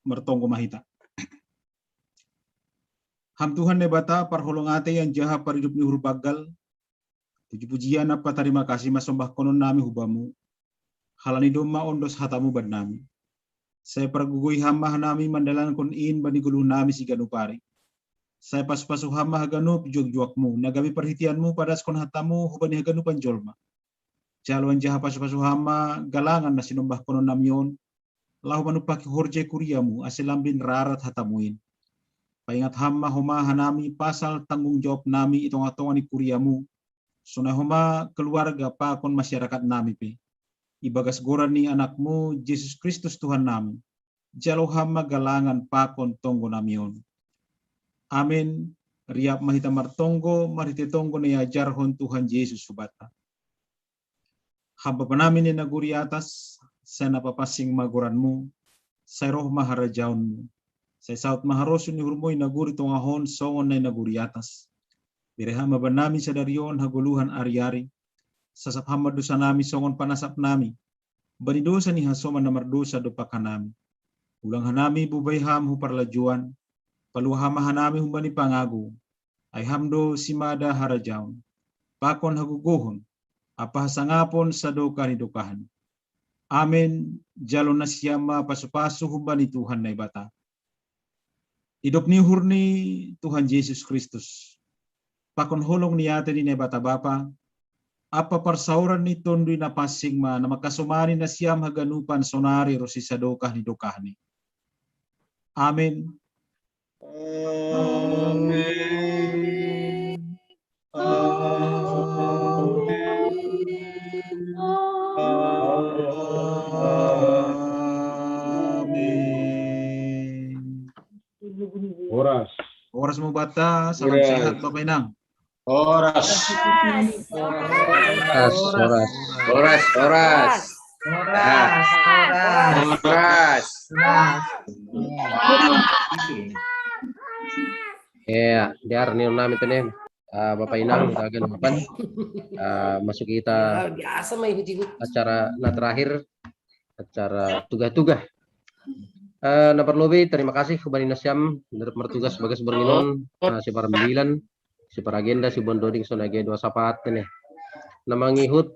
[SPEAKER 10] mertonggo mahita. Ham Tuhan nebata parholongate yang jaha paridup ni hur bagal. Puji-pujian apa terima kasih masombah konon nami hubamu. Halani doma ondos hatamu bad nami. Saya pergugui hamba nami mandalan kon in bani guluh nami si ganupari. Saya pas-pasu hamba haganup juak-juakmu. Nagabi perhitianmu pada skon hatamu hubani haganupan jolma. Jaluan jaha pasu-pasu hama galangan na sinumbah kono namyon lahu manupaki horje kuriamu asilambin rarat hatamuin. Paingat hama homa hanami pasal tanggung jawab nami itong-atongan ni kuriamu. Sunai homa keluarga pakon masyarakat nami pe. Ibagas goran ni anakmu Yesus Kristus Tuhan nami. Jalo hama galangan pakon tonggo namyon. Amin. Riap mahita martonggo marite tonggo ni ajar hon Tuhan Yesus subata. hamba panami ni naguri atas, sa napapasing maguranmu, sa roh maharajaunmu. Sa saut maharosun ni hurmoy naguri tongahon songon na naguri atas. Birehama banami sa darion haguluhan ari-ari. Sasap hama dosa nami songon panasap nami. Bani dosa ni hasoman na mardosa do pakanami. Ulang hanami bubayham hu parlajuan. Paluhama hanami humbani pangagu. Ay hamdo simada harajaun. Pakon hagugohon. Apa hasangapon sa doka ni dokahan. Amen. Jalon na siyama pasu-pasu humbani Tuhan na ibata. Hidup ni hurni Tuhan Yesus Kristus. Pakon holong ni ate ni nebata bapa. Apa parsauran ni tondo na pasing ma na makasumani na siyam haganupan sonari rosi sa dokah ni dokah ni. Amen.
[SPEAKER 4] Amen.
[SPEAKER 10] Amen.
[SPEAKER 4] Horas.
[SPEAKER 10] Oras mo bata, salam
[SPEAKER 4] Oras.
[SPEAKER 10] sehat Bapak Inang.
[SPEAKER 7] Horas.
[SPEAKER 4] Horas.
[SPEAKER 2] Ya, diar ni namin tenen. Bapak Inang dagan upan. Masuk kita
[SPEAKER 1] Biasa may hujig.
[SPEAKER 2] acara na terakhir, acara tugah-tugah. Na perlobe, terima kasih kepada Nasyam dari mertugas sebagai seberginon, si para membilan, si para agenda, si bondoding sonage dua sapat ini. Nama ngihut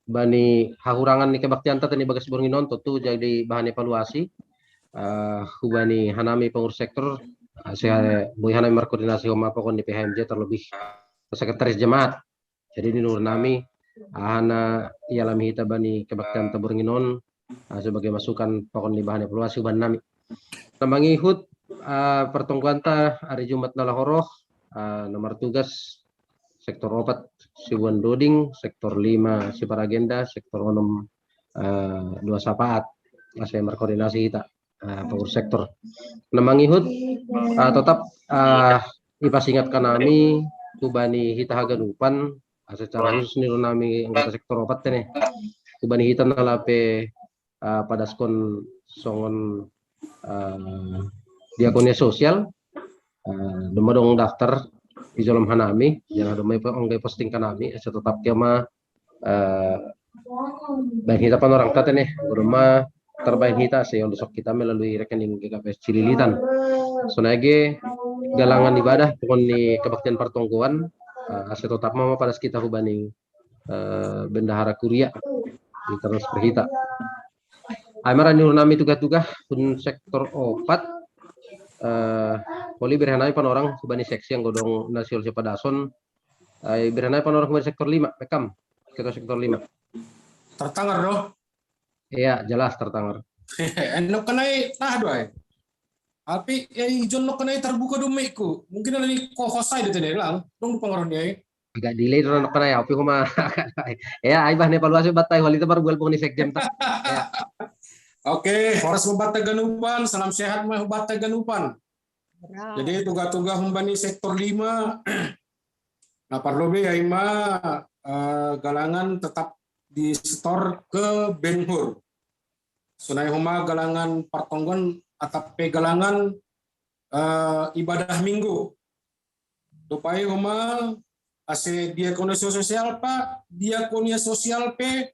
[SPEAKER 2] bani hahurangan ni kebaktian tani bagas seberginon tentu jadi bahan evaluasi. Hubani hanami pengurus sektor, saya boy hanami berkoordinasi sama pokon di PHMJ terlebih sekretaris jemaat. Jadi di nur nami ahana ialami hita bani kebaktian taburnginon sebagai masukan pokon di bahan evaluasi ban nami. Namangi hut pertongkuan ta hari Jumat nalahoroh nomor tugas sektor 4 Sibuan Doding, sektor 5 si para agenda, sektor 6 dua sapaat. Saya berkoordinasi kita pengurus sektor. Namangi hut tetap ipasingatkan nami kubani hita haganupan secara khusus niru nami anggota sektor 4 nih. Kubani hita nalape padaskon songon diakonia sosial dumadong daftar di dalam hanami jangan dumay onggay posting kanami tetap kiama baik hita pan orang tata nih rumah terbaik hita sih untuk kita melalui rekening GKPS Cililitan sonage galangan ibadah pokon ni kebaktian pertongkuan tetap mama pada kita hubani bendahara kuria di transfer kita. Amaran ni nami tugas-tugas pun sektor 4 poli berhanai pan orang kubani seksi yang godong nasional sepadason berhanai pan orang kubani sektor 5 pekam kita sektor 5
[SPEAKER 3] Tertangar doh.
[SPEAKER 2] iya jelas tertangar
[SPEAKER 3] Eno kenai nah doy. Tapi ya ijon no kenai terbuka domiku. Mungkin ada ni kohosai dete lang dong pengaruh dia.
[SPEAKER 2] agak delay doon na ya api kuma ya ay bah ne evaluasi batay wali ta baru pong ni sekjem ta ya.
[SPEAKER 3] Oke, horas membata ganupan, salam sehat mah membata ganupan. Jadi tugas-tugas membani sektor 5 nah parlobe ya ima galangan tetap di store ke Benhur. Sunai huma galangan partonggon atap galangan ibadah minggu. Tupai huma ase diakonia sosial Pak, diakonia sosial P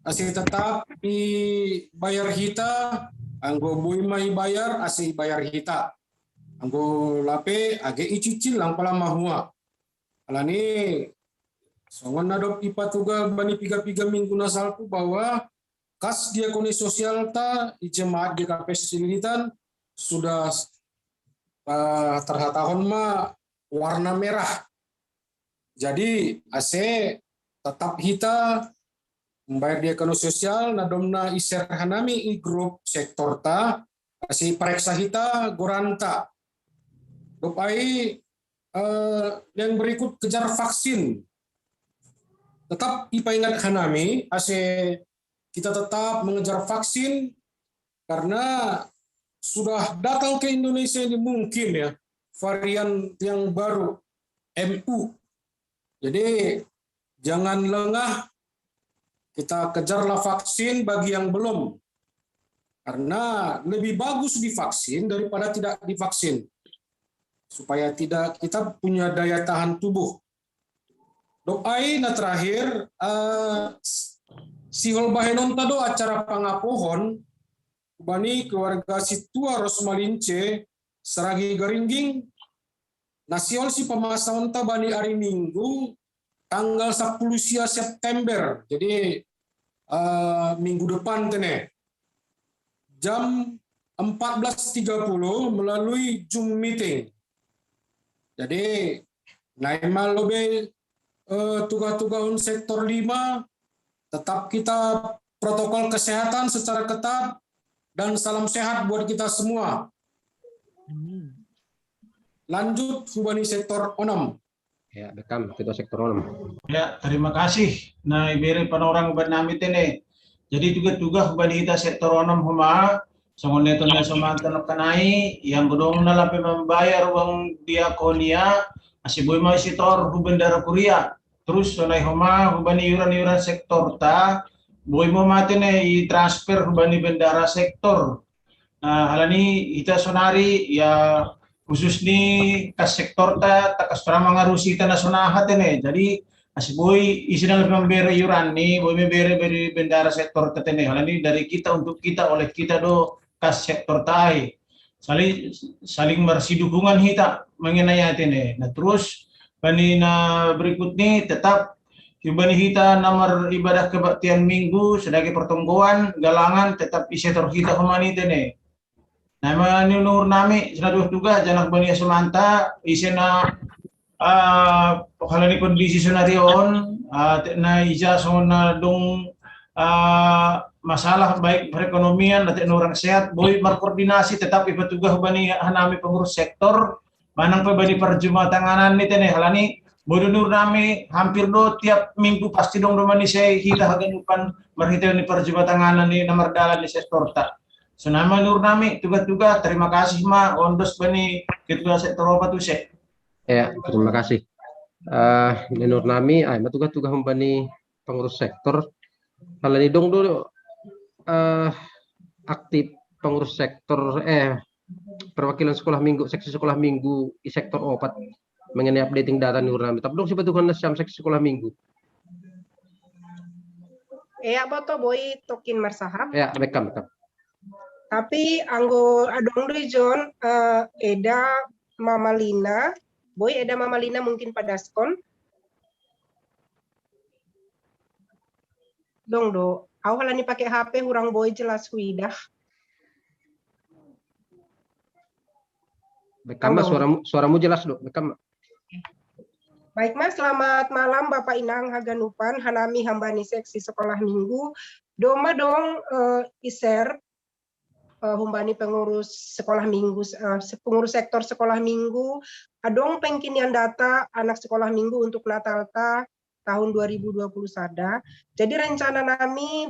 [SPEAKER 3] ase tetap dibayar hita, anggo bui mai bayar ase bayar hita. Anggo lape age icicil lang pala mahua. Alani songon nadop ipatuga bani piga-piga minggu nasalku bahwa kas diakonia sosial ta di jemaat GKPS Cililitan sudah terhatahon mah warna merah. Jadi ase tetap hita membayar diakonia sosial nadomna iser hanami i grup sektor ta ase pareksa hita goranta. Dopai yang berikut kejar vaksin. Tetap ipaingat hanami ase kita tetap mengejar vaksin karena sudah datang ke Indonesia ini mungkin ya varian yang baru MU. Jadi Jangan lengah, kita kejarlah vaksin bagi yang belum. Karena lebih bagus divaksin daripada tidak divaksin. Supaya tidak kita punya daya tahan tubuh. Doai na terakhir, sihol bahenon tado acara pangapohon, bani keluarga situa Rosmalince, Seragi Garingging, nasiol si pemasaon ta bani hari Minggu, tanggal 10 September, jadi minggu depan tene, jam 14.30 melalui Zoom meeting. Jadi, naima lobe tugas-tugas sektor 5, tetap kita protokol kesehatan secara ketat, dan salam sehat buat kita semua. Lanjut, Hubani sektor 6.
[SPEAKER 2] Ya, Bekam, Ketua Sektor 6.
[SPEAKER 7] Ya, terima kasih. Nah, ibere panorang ban nami tene. Jadi tugas-tugas bani kita sektor 6 huma songon neto na semantan kanai yang gedong na lape membayar uang diakonia asiboy mai sitor bendara kuria. Terus sonai huma hubani yuran-yuran sektor ta boy mo matene i transfer hubani bendara sektor. Halani ita sonari ya khusus ni kas sektor ta takas para mangarusi ta nasonahat tene. Jadi asiboy isinal memberi yuran ni boy memberi bendara sektor ta tene. Halani dari kita untuk kita oleh kita do kas sektor tai. Saling bersih dukungan kita mengenai tene. Nah terus bani na berikut ni tetap bani kita nomor ibadah kebaktian minggu sebagai pertemuan galangan tetap isi kita humani tene. Nama ni nur nami senaduh juga janak bani semanta isena halani kondisi sonarion na ija sona dong masalah baik perekonomian dan orang sehat boy berkoordinasi tetapi petugas bani hanami pengurus sektor manang pe bani perjumatanganan ni tene halani boy nur nami hampir do tiap minggu pasti dong domani saya hita haganupan berhita ni perjumatanganan ni nomor dalan di sektor ta. Senama nur nami tugas-tugas terima kasih ma ondos bani ketua sektor apa tuh se.
[SPEAKER 2] Ya, terima kasih. Nur nami tugas-tugas membani pengurus sektor. Kalau ini dong dulu aktif pengurus sektor perwakilan sekolah minggu seksi sekolah minggu di sektor 4 mengenai updating data nur nami. Tapi dong sebetulnya siam seksi sekolah minggu.
[SPEAKER 11] Ya boto boy tokin marsahap.
[SPEAKER 2] Ya, bekam.
[SPEAKER 11] Tapi anggo adong region eda Mama Lina, boy eda Mama Lina mungkin pada skon. Dong do, awalnya pakai HP hurang boy jelas huidah.
[SPEAKER 2] Bekam suaramu jelas do, bekam.
[SPEAKER 11] Baik Mas, selamat malam Bapak Inang Haganupan, Hanami Hambani Seksi Sekolah Minggu. Doma dong iser humbani pengurus sekolah minggu, pengurus sektor sekolah minggu, adong pengkinian data anak sekolah minggu untuk Natal tahun 2020 sada. Jadi rencana nami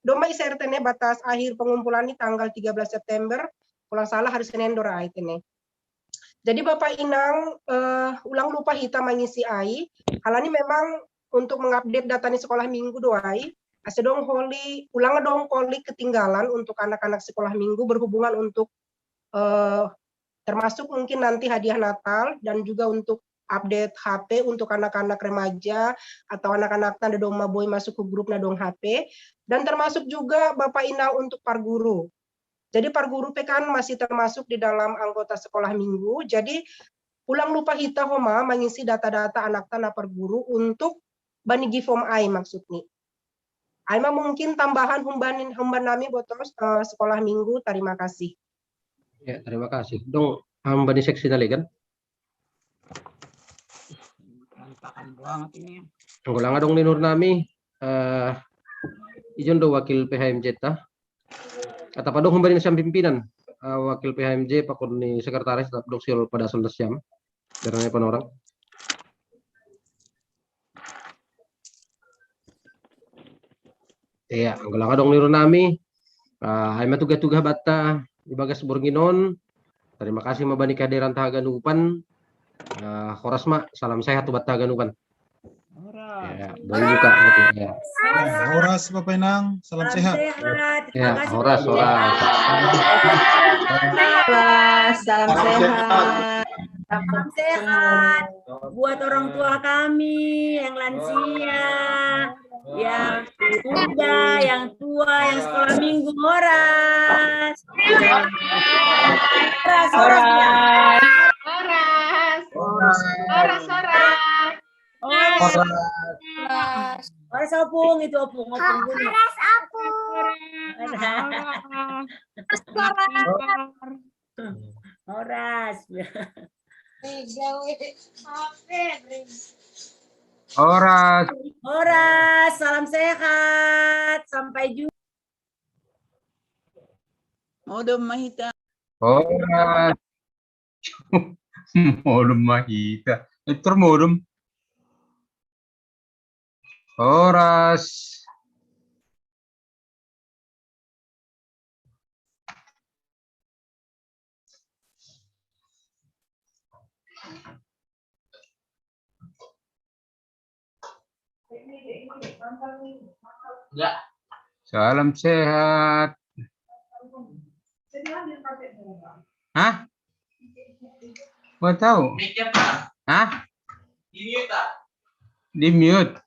[SPEAKER 11] doma isertene batas akhir pengumpulan ini tanggal 13 September, kalau salah hari Senin dora aitene. Jadi Bapak Inang ulang lupa kita mengisi AI, halani memang untuk mengupdate data di sekolah minggu doai. Asedong holi ulang dong koli ketinggalan untuk anak-anak sekolah minggu berhubungan untuk termasuk mungkin nanti hadiah Natal dan juga untuk update HP untuk anak-anak remaja atau anak-anak tanda dong maboy masuk ke grup nadong HP dan termasuk juga Bapak Inang untuk parguru. Jadi parguru pekan masih termasuk di dalam anggota sekolah minggu. Jadi ulang lupa kita homa mengisi data-data anak tanah parguru untuk bani givom ai maksudnya. Aima mungkin tambahan humban nami botos sekolah minggu. Terima kasih.
[SPEAKER 2] Ya, terima kasih. Dong hambani seksi nali kan?
[SPEAKER 6] Berantakan banget ini.
[SPEAKER 2] Ngulang dong di nur nami. Ijon do wakil PHMJ ta. Kata padong hambani siam pimpinan. Wakil PHMJ pakon ni sekretaris tetap dong siol pada sondas siam. Karena orang. Iya, ngulang dong niru nami. Aima tugas-tugas bata ibagas Borginon. Terima kasih mabani kehadiran Tahaganupan. Horas mak, salam sehat buat Tahaganupan. Ya, boleh buka betul ya.
[SPEAKER 10] Ya, Horas Bapak Inang, salam sehat.
[SPEAKER 2] Ya, Horas, Horas.
[SPEAKER 12] Salam sehat. Salam sehat buat orang tua kami yang lansia, yang muda, yang tua, yang sekolah minggu. Horas. Horas. Horas. Horas. Horas opung itu opung bunyi. Horas Horas.
[SPEAKER 2] Horas.
[SPEAKER 12] Horas, salam sehat. Sampai jumpa.
[SPEAKER 5] Modom Mahita.
[SPEAKER 2] Horas. Modum Mahita. Itu modum. Horas. Salam sehat. Hah? Mau tahu? Hah? Di mute.